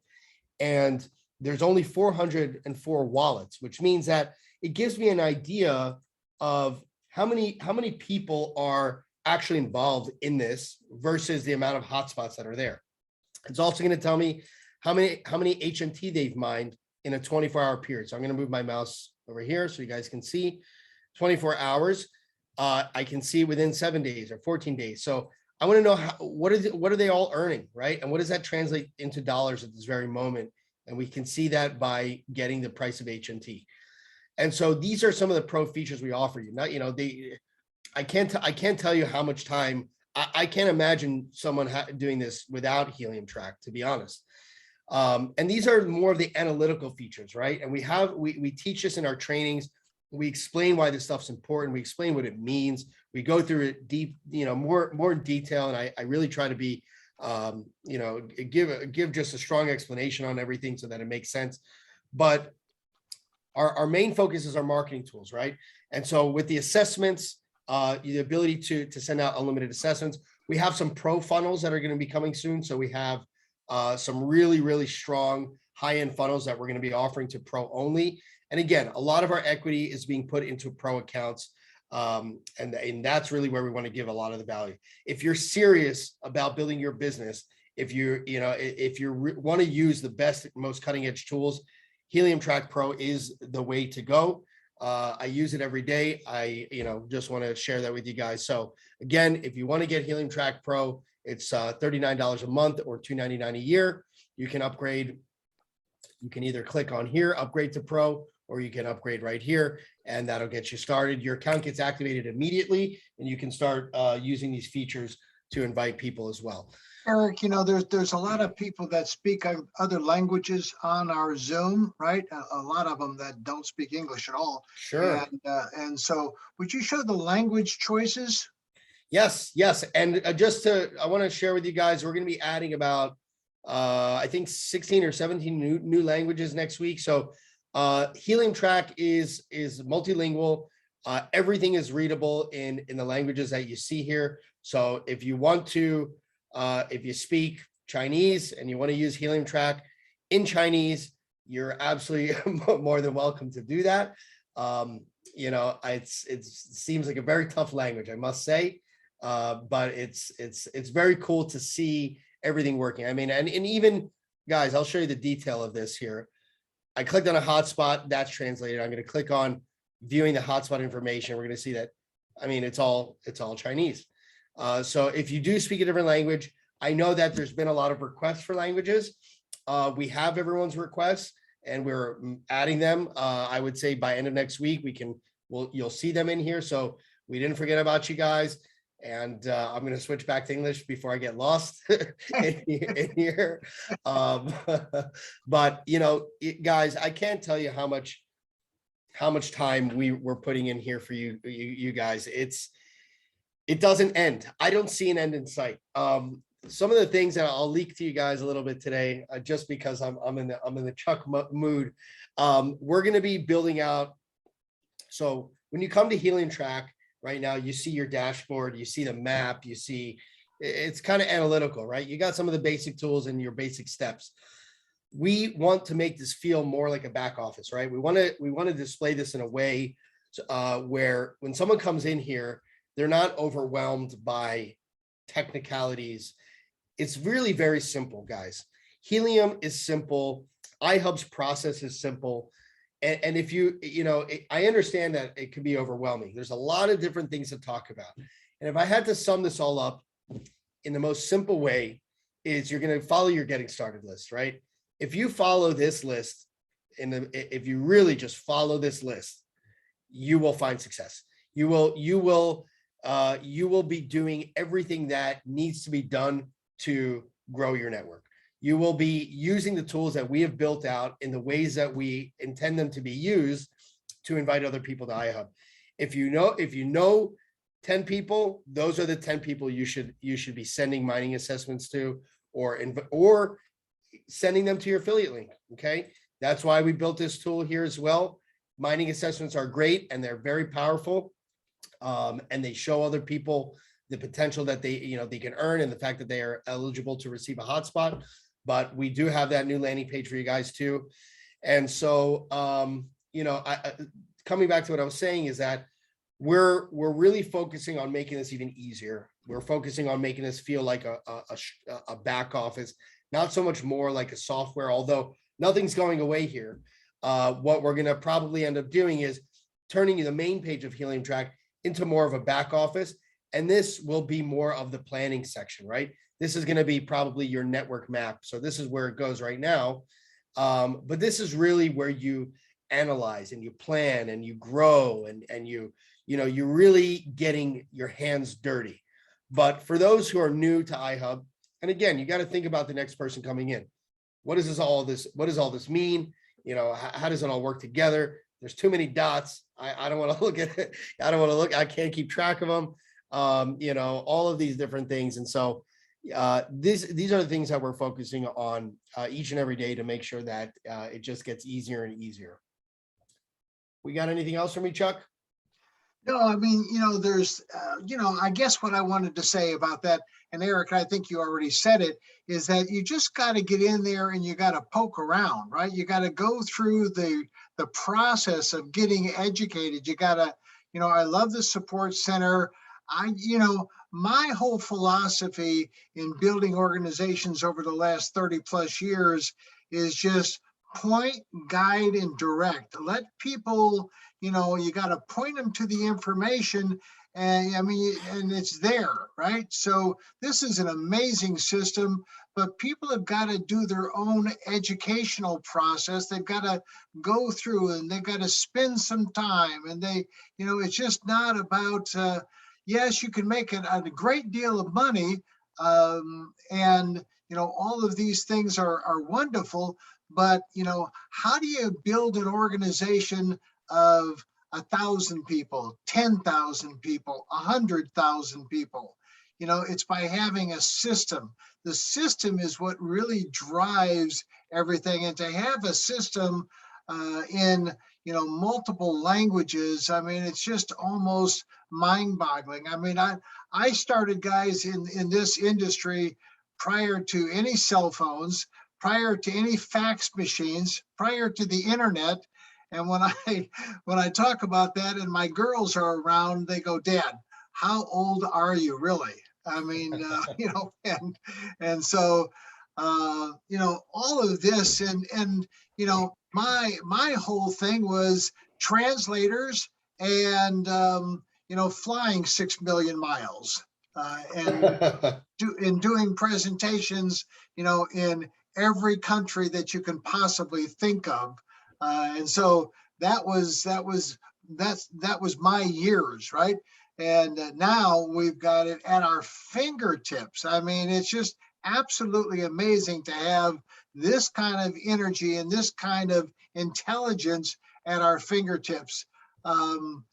and there's only 404 wallets, which means that it gives me an idea of how many people are actually involved in this versus the amount of hotspots that are there. It's also going to tell me how many HMT they've mined in a 24-hour period. So I'm going to move my mouse over here so you guys can see 24 hours. I can see within 7 days or 14 days. So I want to know what are they all earning, right? And what does that translate into dollars at this very moment? And we can see that by getting the price of HMT. And so these are some of the pro features we offer you. Not, I can't tell you how much time. I can't imagine someone doing this without Helium Track, to be honest. And these are more of the analytical features, right? And we teach this in our trainings. We explain why this stuff's important. We explain what it means. We go through it deep, more in detail. And I really try to be, give just a strong explanation on everything so that it makes sense. But our main focus is our marketing tools, right? And so with the assessments, the ability to send out unlimited assessments, we have some pro funnels that are going to be coming soon. So we have some really, really strong high-end funnels that we're going to be offering to pro only. And again, a lot of our equity is being put into pro accounts. And that's really where we want to give a lot of the value. If you're serious about building your business, if you want to use the best, most cutting edge tools, Helium Track Pro is the way to go. I use it every day. I just want to share that with you guys. So again, if you want to get Helium Track Pro, it's $39 a month or $299 a year. You can upgrade. You can either click on here, upgrade to Pro, or you can upgrade right here, and that'll get you started. Your account gets activated immediately, and you can start using these features to invite people as well. Eric, there's a lot of people that speak other languages on our Zoom, right? A lot of them that don't speak English at all. Sure. And so would you show the language choices? Yes. And I want to share with you guys, we're going to be adding about, I think 16 or 17 new languages next week. So Helium Track is multilingual. Everything is readable in the languages that you see here. So if you want to, if you speak Chinese and you want to use Helium Track in Chinese, you're absolutely more than welcome to do that. It seems like a very tough language, I must say, but it's very cool to see everything working. I mean, and even guys, I'll show you the detail of this here. I clicked on a hotspot, that's translated. I'm going to click on viewing the hotspot information. We're going to see that. I mean, it's all Chinese. So if you do speak a different language, I know that there's been a lot of requests for languages. We have everyone's requests and we're adding them. I would say by end of next week, you'll see them in here. So we didn't forget about you guys. And I'm going to switch back to English before I get lost in here. But guys, I can't tell you how much time we're putting in here for you guys. It doesn't end. I don't see an end in sight. Some of the things that I'll leak to you guys a little bit today, just because I'm in the Chuck mood. We're going to be building out. So when you come to Helium Track right now, you see your dashboard, you see the map, you see it's kind of analytical, right? You got some of the basic tools and your basic steps. We want to make this feel more like a back office, right? We want to display this in a way where when someone comes in here, they're not overwhelmed by technicalities. It's really very simple, guys. Helium is simple. iHub's process is simple. And if I understand that it can be overwhelming. There's a lot of different things to talk about. And if I had to sum this all up in the most simple way, is you're going to follow your getting started list, right? If you follow this list, if you really just follow this list, you will find success. You will be doing everything that needs to be done to grow your network. You will be using the tools that we have built out in the ways that we intend them to be used to invite other people to iHub. If you know 10 people, those are the 10 people you should be sending mining assessments to, or sending them to your affiliate link. Okay, that's why we built this tool here as well. Mining assessments are great and they're very powerful. And they show other people the potential that they can earn and the fact that they are eligible to receive a hotspot. But we do have that new landing page for you guys too. And so, coming back to what I was saying is that we're really focusing on making this even easier. We're focusing on making this feel like a back office, not so much more like a software, although nothing's going away here. What we're going to probably end up doing is turning the main page of Helium Track into more of a back office. And this will be more of the planning section, right? This is going to be probably your network map. So this is where it goes right now. But this is really where you analyze and you plan and you grow and you're really getting your hands dirty. But for those who are new to iHub, and again, you got to think about the next person coming in. What does all this mean? How does it all work together? There's too many dots. I don't want to look at it. I can't keep track of them. All of these different things. And so these are the things that we're focusing on each and every day to make sure that it just gets easier and easier. We got anything else from you, Chuck? No, I mean, there's, I guess what I wanted to say about that, and Eric, I think you already said it, is that you just got to get in there and you got to poke around, right? You got to go through the process of getting educated. You got to, I love the support center. My whole philosophy in building organizations over the last 30 plus years is just point, guide, and direct. Let people, you got to point them to the information, and and it's there, right? So this is an amazing system, but people have got to do their own educational process. They've got to go through and they've got to spend some time, and it's just not about, yes, you can make a great deal of money, and all of these things are wonderful, but how do you build an organization of 1,000 people, 10,000 people, 100,000 people? It's by having a system. The system is what really drives everything, and to have a system in multiple languages, it's just almost mind-boggling. I started, guys, in this industry prior to any cell phones, prior to any fax machines, prior to the internet. And when I talk about that and my girls are around, they go, "Dad, how old are you really?" And so all of this, and my whole thing was translators and flying 6 million miles and doing presentations in every country that you can possibly think of, and so that was my years, right? And now we've got it at our fingertips. It's just absolutely amazing to have this kind of energy and this kind of intelligence at our fingertips. One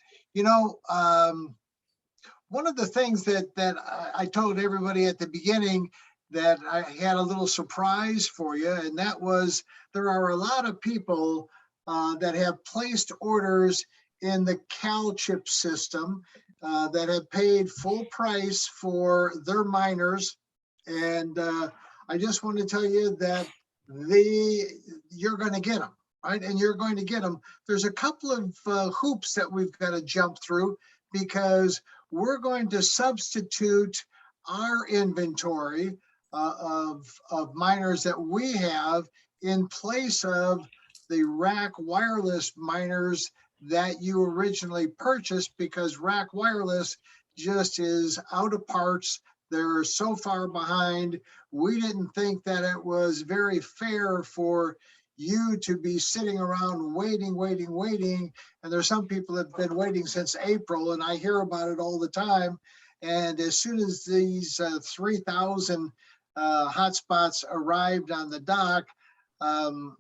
of the things that I told everybody at the beginning that I had a little surprise for you, and that was there are a lot of people that have placed orders in the CalChip system that have paid full price for their miners. And I just want to tell you that you're going to get them, right? And you're going to get them. There's a couple of hoops that we've got to jump through, because we're going to substitute our inventory of miners that we have in place of the rack wireless miners that you originally purchased, because rack wireless just is out of parts. They're so far behind. We didn't think that it was very fair for you to be sitting around waiting. And there's some people that have been waiting since April, and I hear about it all the time. And as soon as these 3,000 hotspots arrived on the dock,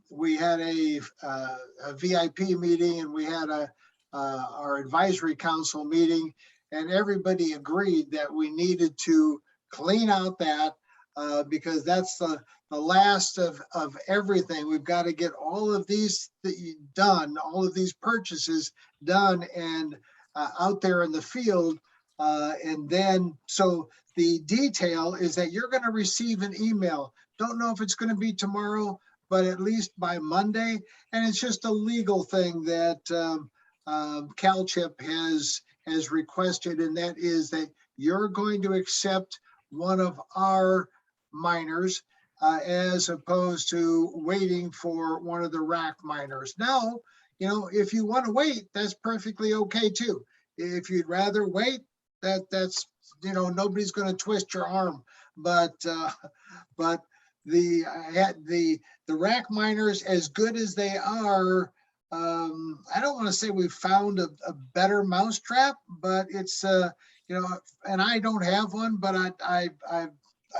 we had a VIP meeting, and we had our advisory council meeting, and everybody agreed that we needed to clean out that because that's the last of everything. We've got to get all of these done, all of these purchases done and out there in the field. And then, so the detail is that you're going to receive an email. Don't know if it's going to be tomorrow, but at least by Monday. And it's just a legal thing that CalChip has as requested, and that is that you're going to accept one of our miners as opposed to waiting for one of the rack miners. Now, if you want to wait, that's perfectly okay too. If you'd rather wait, that's nobody's going to twist your arm. But the rack miners, as good as they are, I don't want to say we've found a better mousetrap, but it's and I don't have one, but I've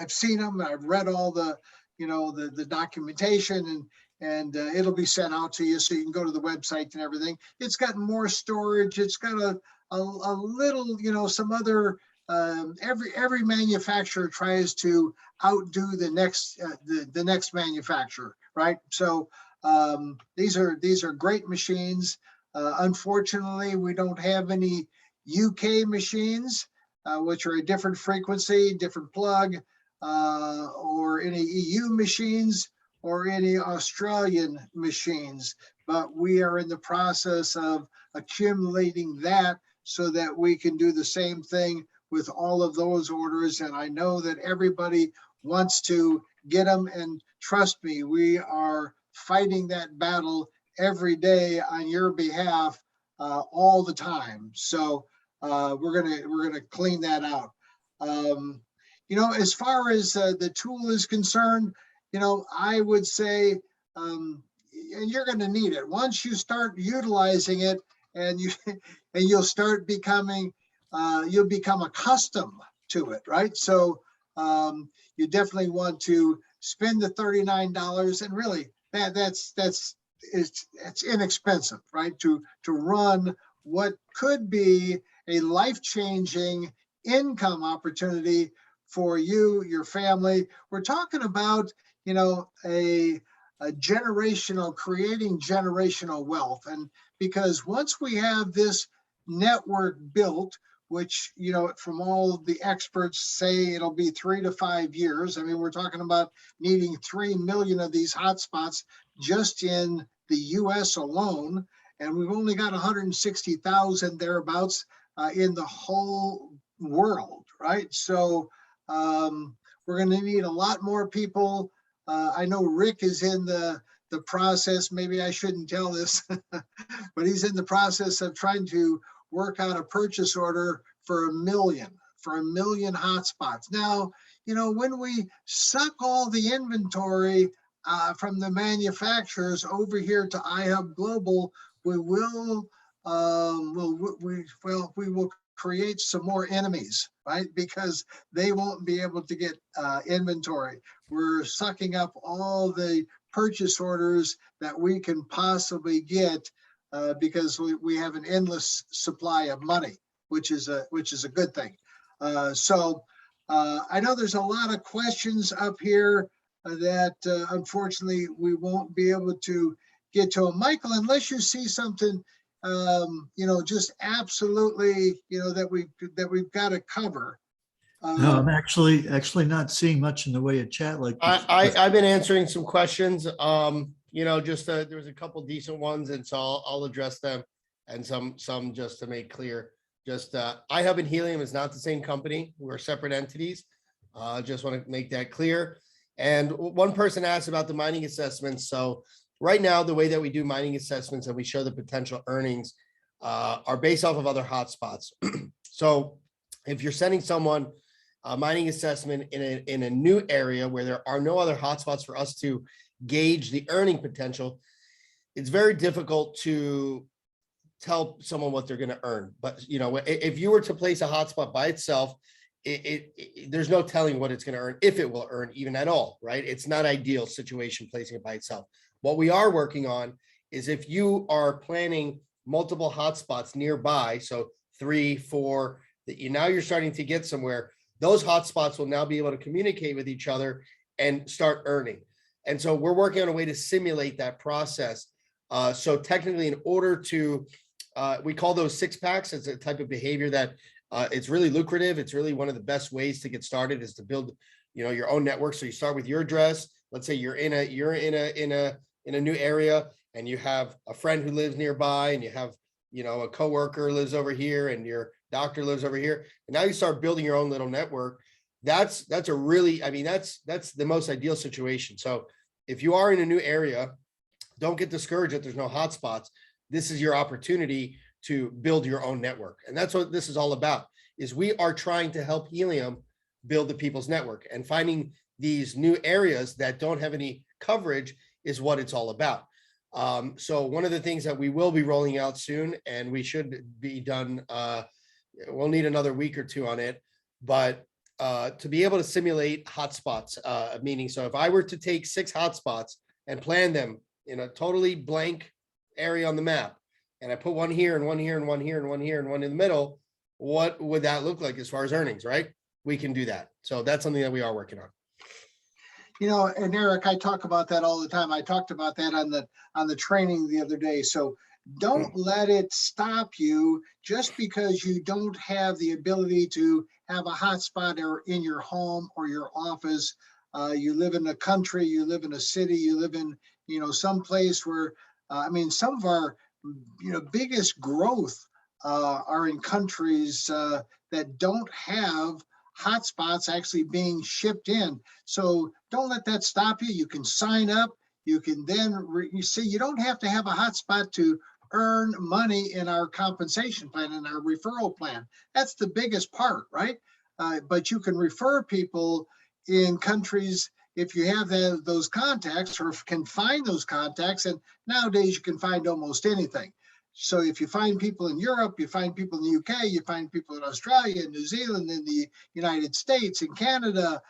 seen them and I've read all the the documentation, and it'll be sent out to you so you can go to the website and everything. It's got more storage. It's got a little some other. Every manufacturer tries to outdo the next manufacturer, right? So these are great machines. Unfortunately, we don't have any UK machines, which are a different frequency, different plug, or any EU machines or any Australian machines. But we are in the process of accumulating that so that we can do the same thing with all of those orders. And I know that everybody wants to get them, and trust me, we are fighting that battle every day on your behalf, all the time. So we're gonna clean that out. As far as the tool is concerned, I would say, and you're going to need it once you start utilizing it, and you'll start becoming you'll become accustomed to it, right? So you definitely want to spend the $39, and really it's inexpensive, right? To run what could be a life-changing income opportunity for you, your family. We're talking about a generational, creating generational wealth. And because once we have this network built, which from all the experts say it'll be 3 to 5 years. I mean, we're talking about needing 3 million of these hotspots just in the US alone, and we've only got 160,000 thereabouts in the whole world, right? So we're going to need a lot more people. I know Rick is in the process. Maybe I shouldn't tell this, but he's in the process of trying to work out a purchase order for 1 million hotspots. Now, when we suck all the inventory from the manufacturers over here to iHub Global, we will create some more enemies, right? Because they won't be able to get inventory. We're sucking up all the purchase orders that we can possibly get because we have an endless supply of money, which is a good thing. So I know there's a lot of questions up here that unfortunately we won't be able to get to them. Michael, unless you see something just absolutely that we've got to cover. No, I'm actually not seeing much in the way of chat. Like I've been answering some questions. Just there was a couple decent ones, and so I'll address them, and some just to make clear. Just iHub and Helium is not the same company. We're separate entities. Just want to make that clear. And one person asked about the mining assessments. So right now, the way that we do mining assessments and we show the potential earnings are based off of other hotspots. So if you're sending someone a mining assessment in a new area where there are no other hotspots for us to gauge the earning potential, it's very difficult to tell someone what they're going to earn. But if you were to place a hotspot by itself, there's no telling what it's going to earn, if it will earn even at all, right? It's not ideal situation placing it by itself. What we are working on is if you are planning multiple hotspots nearby, so 3, 4, that now you're starting to get somewhere, those hotspots will now be able to communicate with each other and start earning. And so we're working on a way to simulate that process. So technically, in order to, we call those 6-packs. It's a type of behavior that it's really lucrative. It's really one of the best ways to get started, is to build, your own network. So you start with your address. Let's say you're in a new area, and you have a friend who lives nearby, and you have a coworker lives over here and your doctor lives over here. And now you start building your own little network. That's a really, I mean, that's the most ideal situation. So if you are in a new area, don't get discouraged that there's no hotspots. This is your opportunity to build your own network. And that's what this is all about, is we are trying to help Helium build the people's network, and finding these new areas that don't have any coverage is what it's all about. So one of the things that we will be rolling out soon, and we should be done, we'll need another week or two on it, but to be able to simulate hotspots, meaning, so if I were to take 6 hotspots and plan them in a totally blank area on the map, and I put one here and one here and one here and one here and one in the middle, what would that look like as far as earnings, right? We can do that. So that's something that we are working on. And Eric, I talk about that all the time. I talked about that on the training the other day. So don't let it stop you just because you don't have the ability to have a hotspot or in your home or your office. You live in a country, you live in a city, you live in, some place where, some of our, biggest growth are in countries that don't have hotspots actually being shipped in. So don't let that stop you. You can sign up. You can then, you see, you don't have to have a hotspot to earn money in our compensation plan, in our referral plan. That's the biggest part, right? But you can refer people in countries if you have those contacts, or can find those contacts. And nowadays you can find almost anything. So if you find people in Europe, you find people in the UK, you find people in Australia, New Zealand, in the United States, in Canada,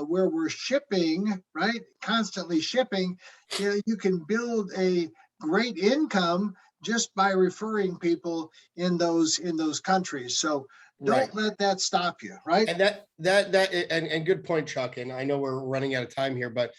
where we're shipping, right? Constantly shipping, you can build a great income just by referring people in those countries. So don't let that stop you, right? And good point, Chuck. And I know we're running out of time here, but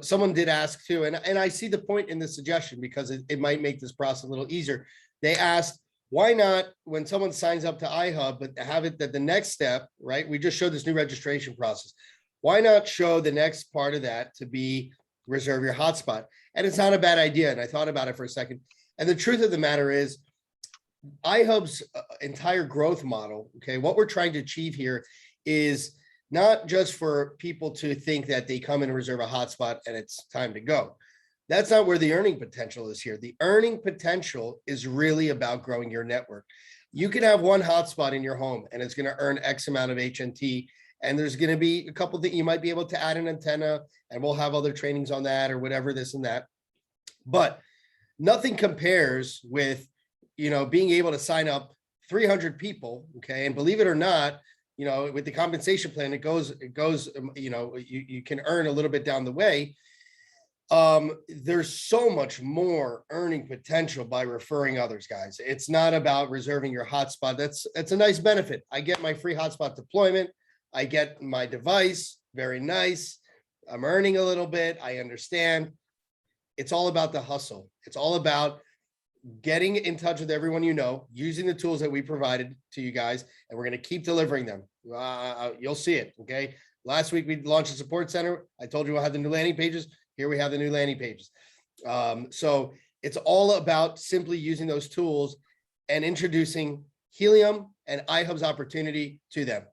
someone did ask too, and I see the point in the suggestion, because it might make this process a little easier. They asked, why not, when someone signs up to iHub, but have it that the next step, right? We just showed this new registration process. Why not show the next part of that to be reserve your hotspot? And it's not a bad idea. And I thought about it for a second. And the truth of the matter is, iHub's entire growth model, okay, what we're trying to achieve here is not just for people to think that they come in and reserve a hotspot and it's time to go. That's not where the earning potential is here. The earning potential is really about growing your network. You can have one hotspot in your home and it's going to earn X amount of HNT. And there's going to be a couple that you might be able to add an antenna, and we'll have other trainings on that or whatever, this and that. But nothing compares with, being able to sign up 300 people. Okay. And believe it or not, with the compensation plan, it goes, you can earn a little bit down the way. There's so much more earning potential by referring others, guys. It's not about reserving your hotspot. That's a nice benefit. I get my free hotspot deployment. I get my device. Very nice. I'm earning a little bit. I understand. It's all about the hustle. It's all about getting in touch with everyone, using the tools that we provided to you guys, and we're going to keep delivering them. You'll see it. Okay. Last week we launched a support center. I told you we'll have the new landing pages. Here we have the new landing pages. So it's all about simply using those tools and introducing Helium and iHub's opportunity to them.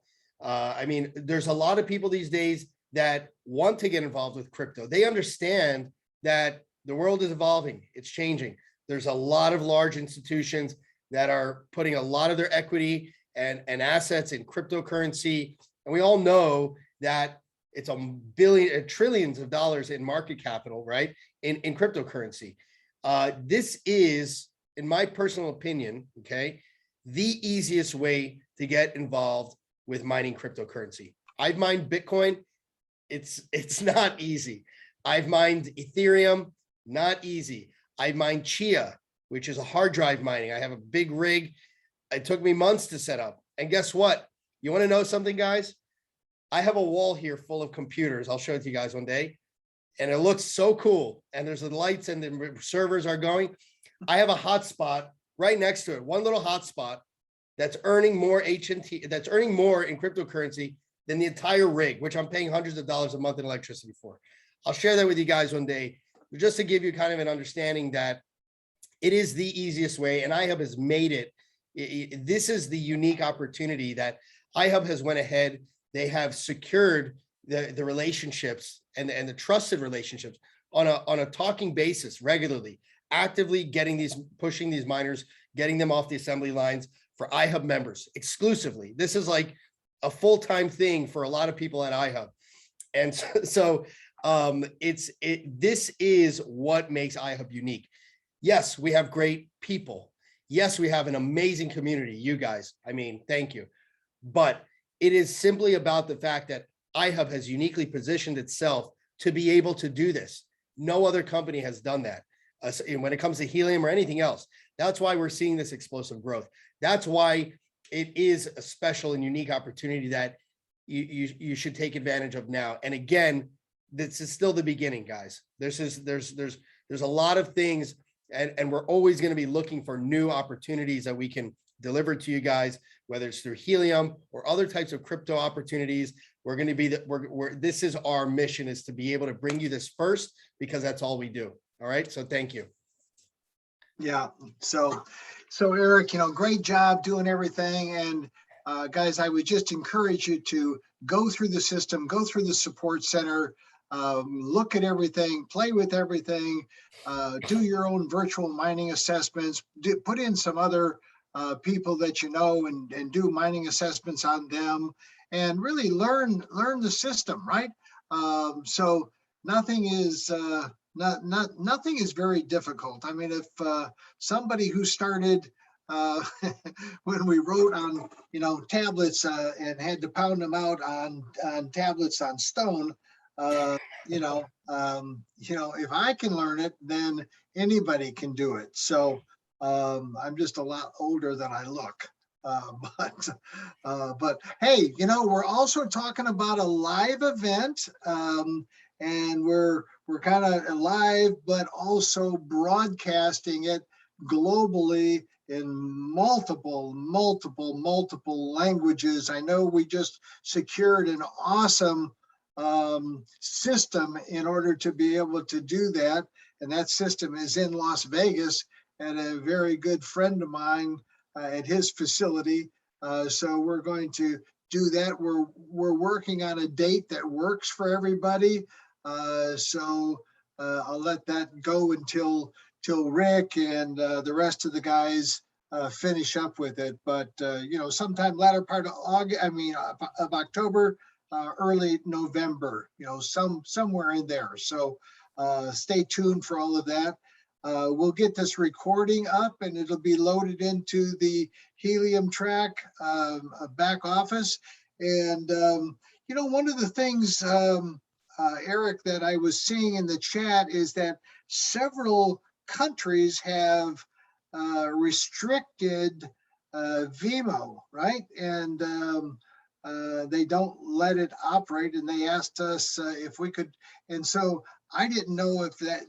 There's a lot of people these days that want to get involved with crypto. They understand that the world is evolving. It's changing. There's a lot of large institutions that are putting a lot of their equity and assets in cryptocurrency. And we all know that it's trillions of dollars in market capital, right? In cryptocurrency. This is, in my personal opinion, okay, the easiest way to get involved with mining cryptocurrency. I've mined Bitcoin. It's not easy. I've mined Ethereum, not easy. I mine Chia, which is a hard drive mining. I have a big rig. It took me months to set up. And guess what? You want to know something, guys? I have a wall here full of computers. I'll show it to you guys one day. And it looks so cool. And there's the lights and the servers are going. I have a hotspot right next to it. One little hotspot that's earning more HNT, that's earning more in cryptocurrency than the entire rig, which I'm paying hundreds of dollars a month in electricity for. I'll share that with you guys one day, just to give you kind of an understanding that It is the easiest way, and iHub has made it. This is the unique opportunity that iHub has went ahead. They have secured the relationships and the trusted relationships on a talking basis regularly, actively pushing these miners, getting them off the assembly lines for iHub members exclusively. This is like a full-time thing for a lot of people at iHub. And so this is what makes iHub unique. Yes, we have great people. Yes, we have an amazing community, you guys. I mean, thank you. But it is simply about the fact that iHub has uniquely positioned itself to be able to do this. No other company has done that when it comes to Helium or anything else. That's why we're seeing this explosive growth. That's why it is a special and unique opportunity that you should take advantage of now. And again, this is still the beginning, guys. There's a lot of things, and we're always going to be looking for new opportunities that we can deliver to you guys, whether it's through Helium or other types of crypto opportunities. We're going to be this is our mission, is to be able to bring you this first, because that's all we do. All right. So thank you. Yeah. So Eric, great job doing everything. And guys, I would just encourage you to go through the system, go through the support center, look at everything, play with everything, do your own virtual mining assessments, put in some other people that you know and do mining assessments on them, and really learn the system, right? So nothing is nothing is very difficult. I mean, if somebody who started when we wrote on tablets and had to pound them out on tablets on stone, if I can learn it, then anybody can do it. So I'm just a lot older than I look. But hey, we're also talking about a live event, and we're kind of live, but also broadcasting it globally in multiple languages. I know we just secured an awesome system in order to be able to do that, and that system is in Las Vegas at a very good friend of mine at his facility. So we're going to do that. We're working on a date that works for everybody. So I'll let that go until Rick and the rest of the guys finish up with it. But sometime latter part of of October, early November, somewhere in there. So stay tuned for all of that. We'll get this recording up and it'll be loaded into the Helium track back office. And one of the things, Eric, that I was seeing in the chat is that several countries have restricted Vimo, right? And they don't let it operate, and they asked us if we could. And so I didn't know if that.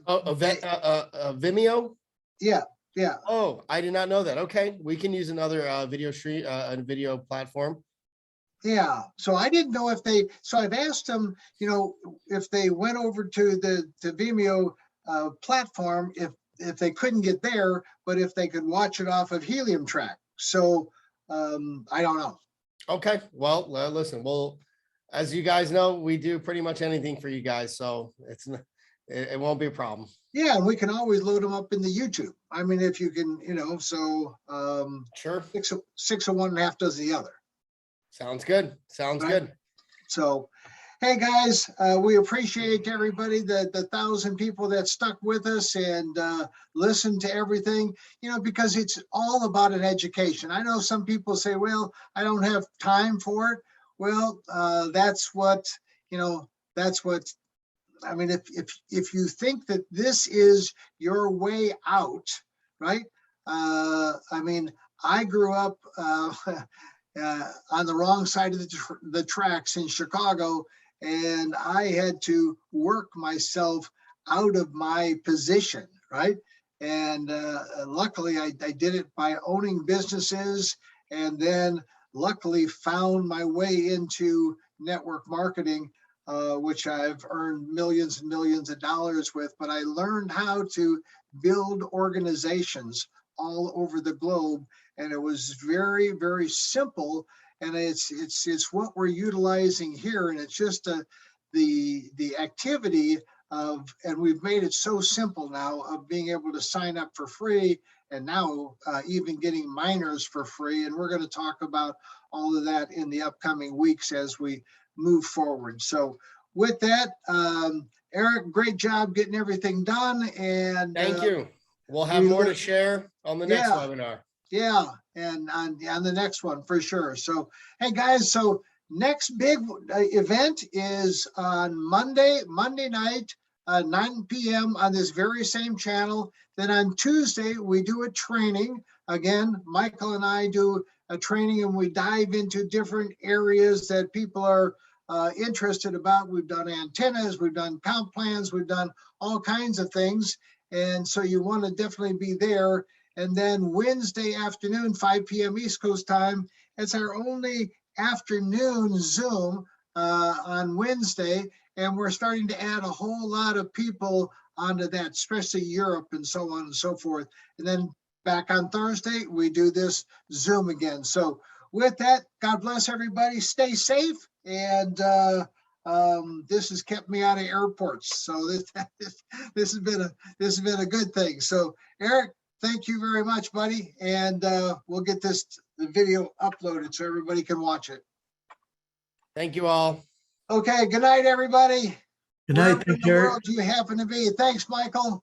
Vimeo? Yeah. Oh, I did not know that. Okay, we can use another video stream, a video platform. Yeah, so I didn't know if they. So I've asked them, if they went over to the Vimeo platform, if they couldn't get there, but if they could watch it off of Helium track. So I don't know. Okay, well, listen, as you guys know, we do pretty much anything for you guys, so it won't be a problem. Yeah, and we can always load them up in the YouTube. I mean, if you can, so sure. Six of one and a half does the other. Sounds good. Sounds right? good. So, hey guys, we appreciate everybody, the 1,000 people that stuck with us and listened to everything, because it's all about an education. I know some people say, well, I don't have time for it. Well, that's what, I mean, if you think that this is your way out, right? I mean, I grew up on the wrong side of the tracks in Chicago, and I had to work myself out of my position, right? And luckily, I did it by owning businesses, and then luckily found my way into network marketing which I've earned millions and millions of dollars with, but I learned how to build organizations all over the globe. And it was very, very simple. And it's what we're utilizing here. And it's just the activity of, and we've made it so simple now, of being able to sign up for free, and now even getting miners for free. And we're going to talk about all of that in the upcoming weeks as we move forward. So with that, Eric, great job getting everything done. And Thank you. We'll have more to share on the next webinar. Yeah, and on the next one for sure. So, hey guys, so next big event is on Monday night, 9 p.m. on this very same channel. Then on Tuesday, we do a training. Again, Michael and I do a training, and we dive into different areas that people are interested about. We've done antennas, we've done comp plans, we've done all kinds of things. And so you want to definitely be there. And then Wednesday afternoon, 5 p.m. East Coast time, it's our only afternoon Zoom on Wednesday. And we're starting to add a whole lot of people onto that, especially Europe and so on and so forth. And then back on Thursday, we do this Zoom again. So with that, God bless everybody. Stay safe. And this has kept me out of airports. So this has been a good thing. So Eric, thank you very much, buddy. And we'll get the video uploaded so everybody can watch it. Thank you all. Okay. Good night, everybody. Good night. Wherever in the world you happen to be. Thanks, Michael.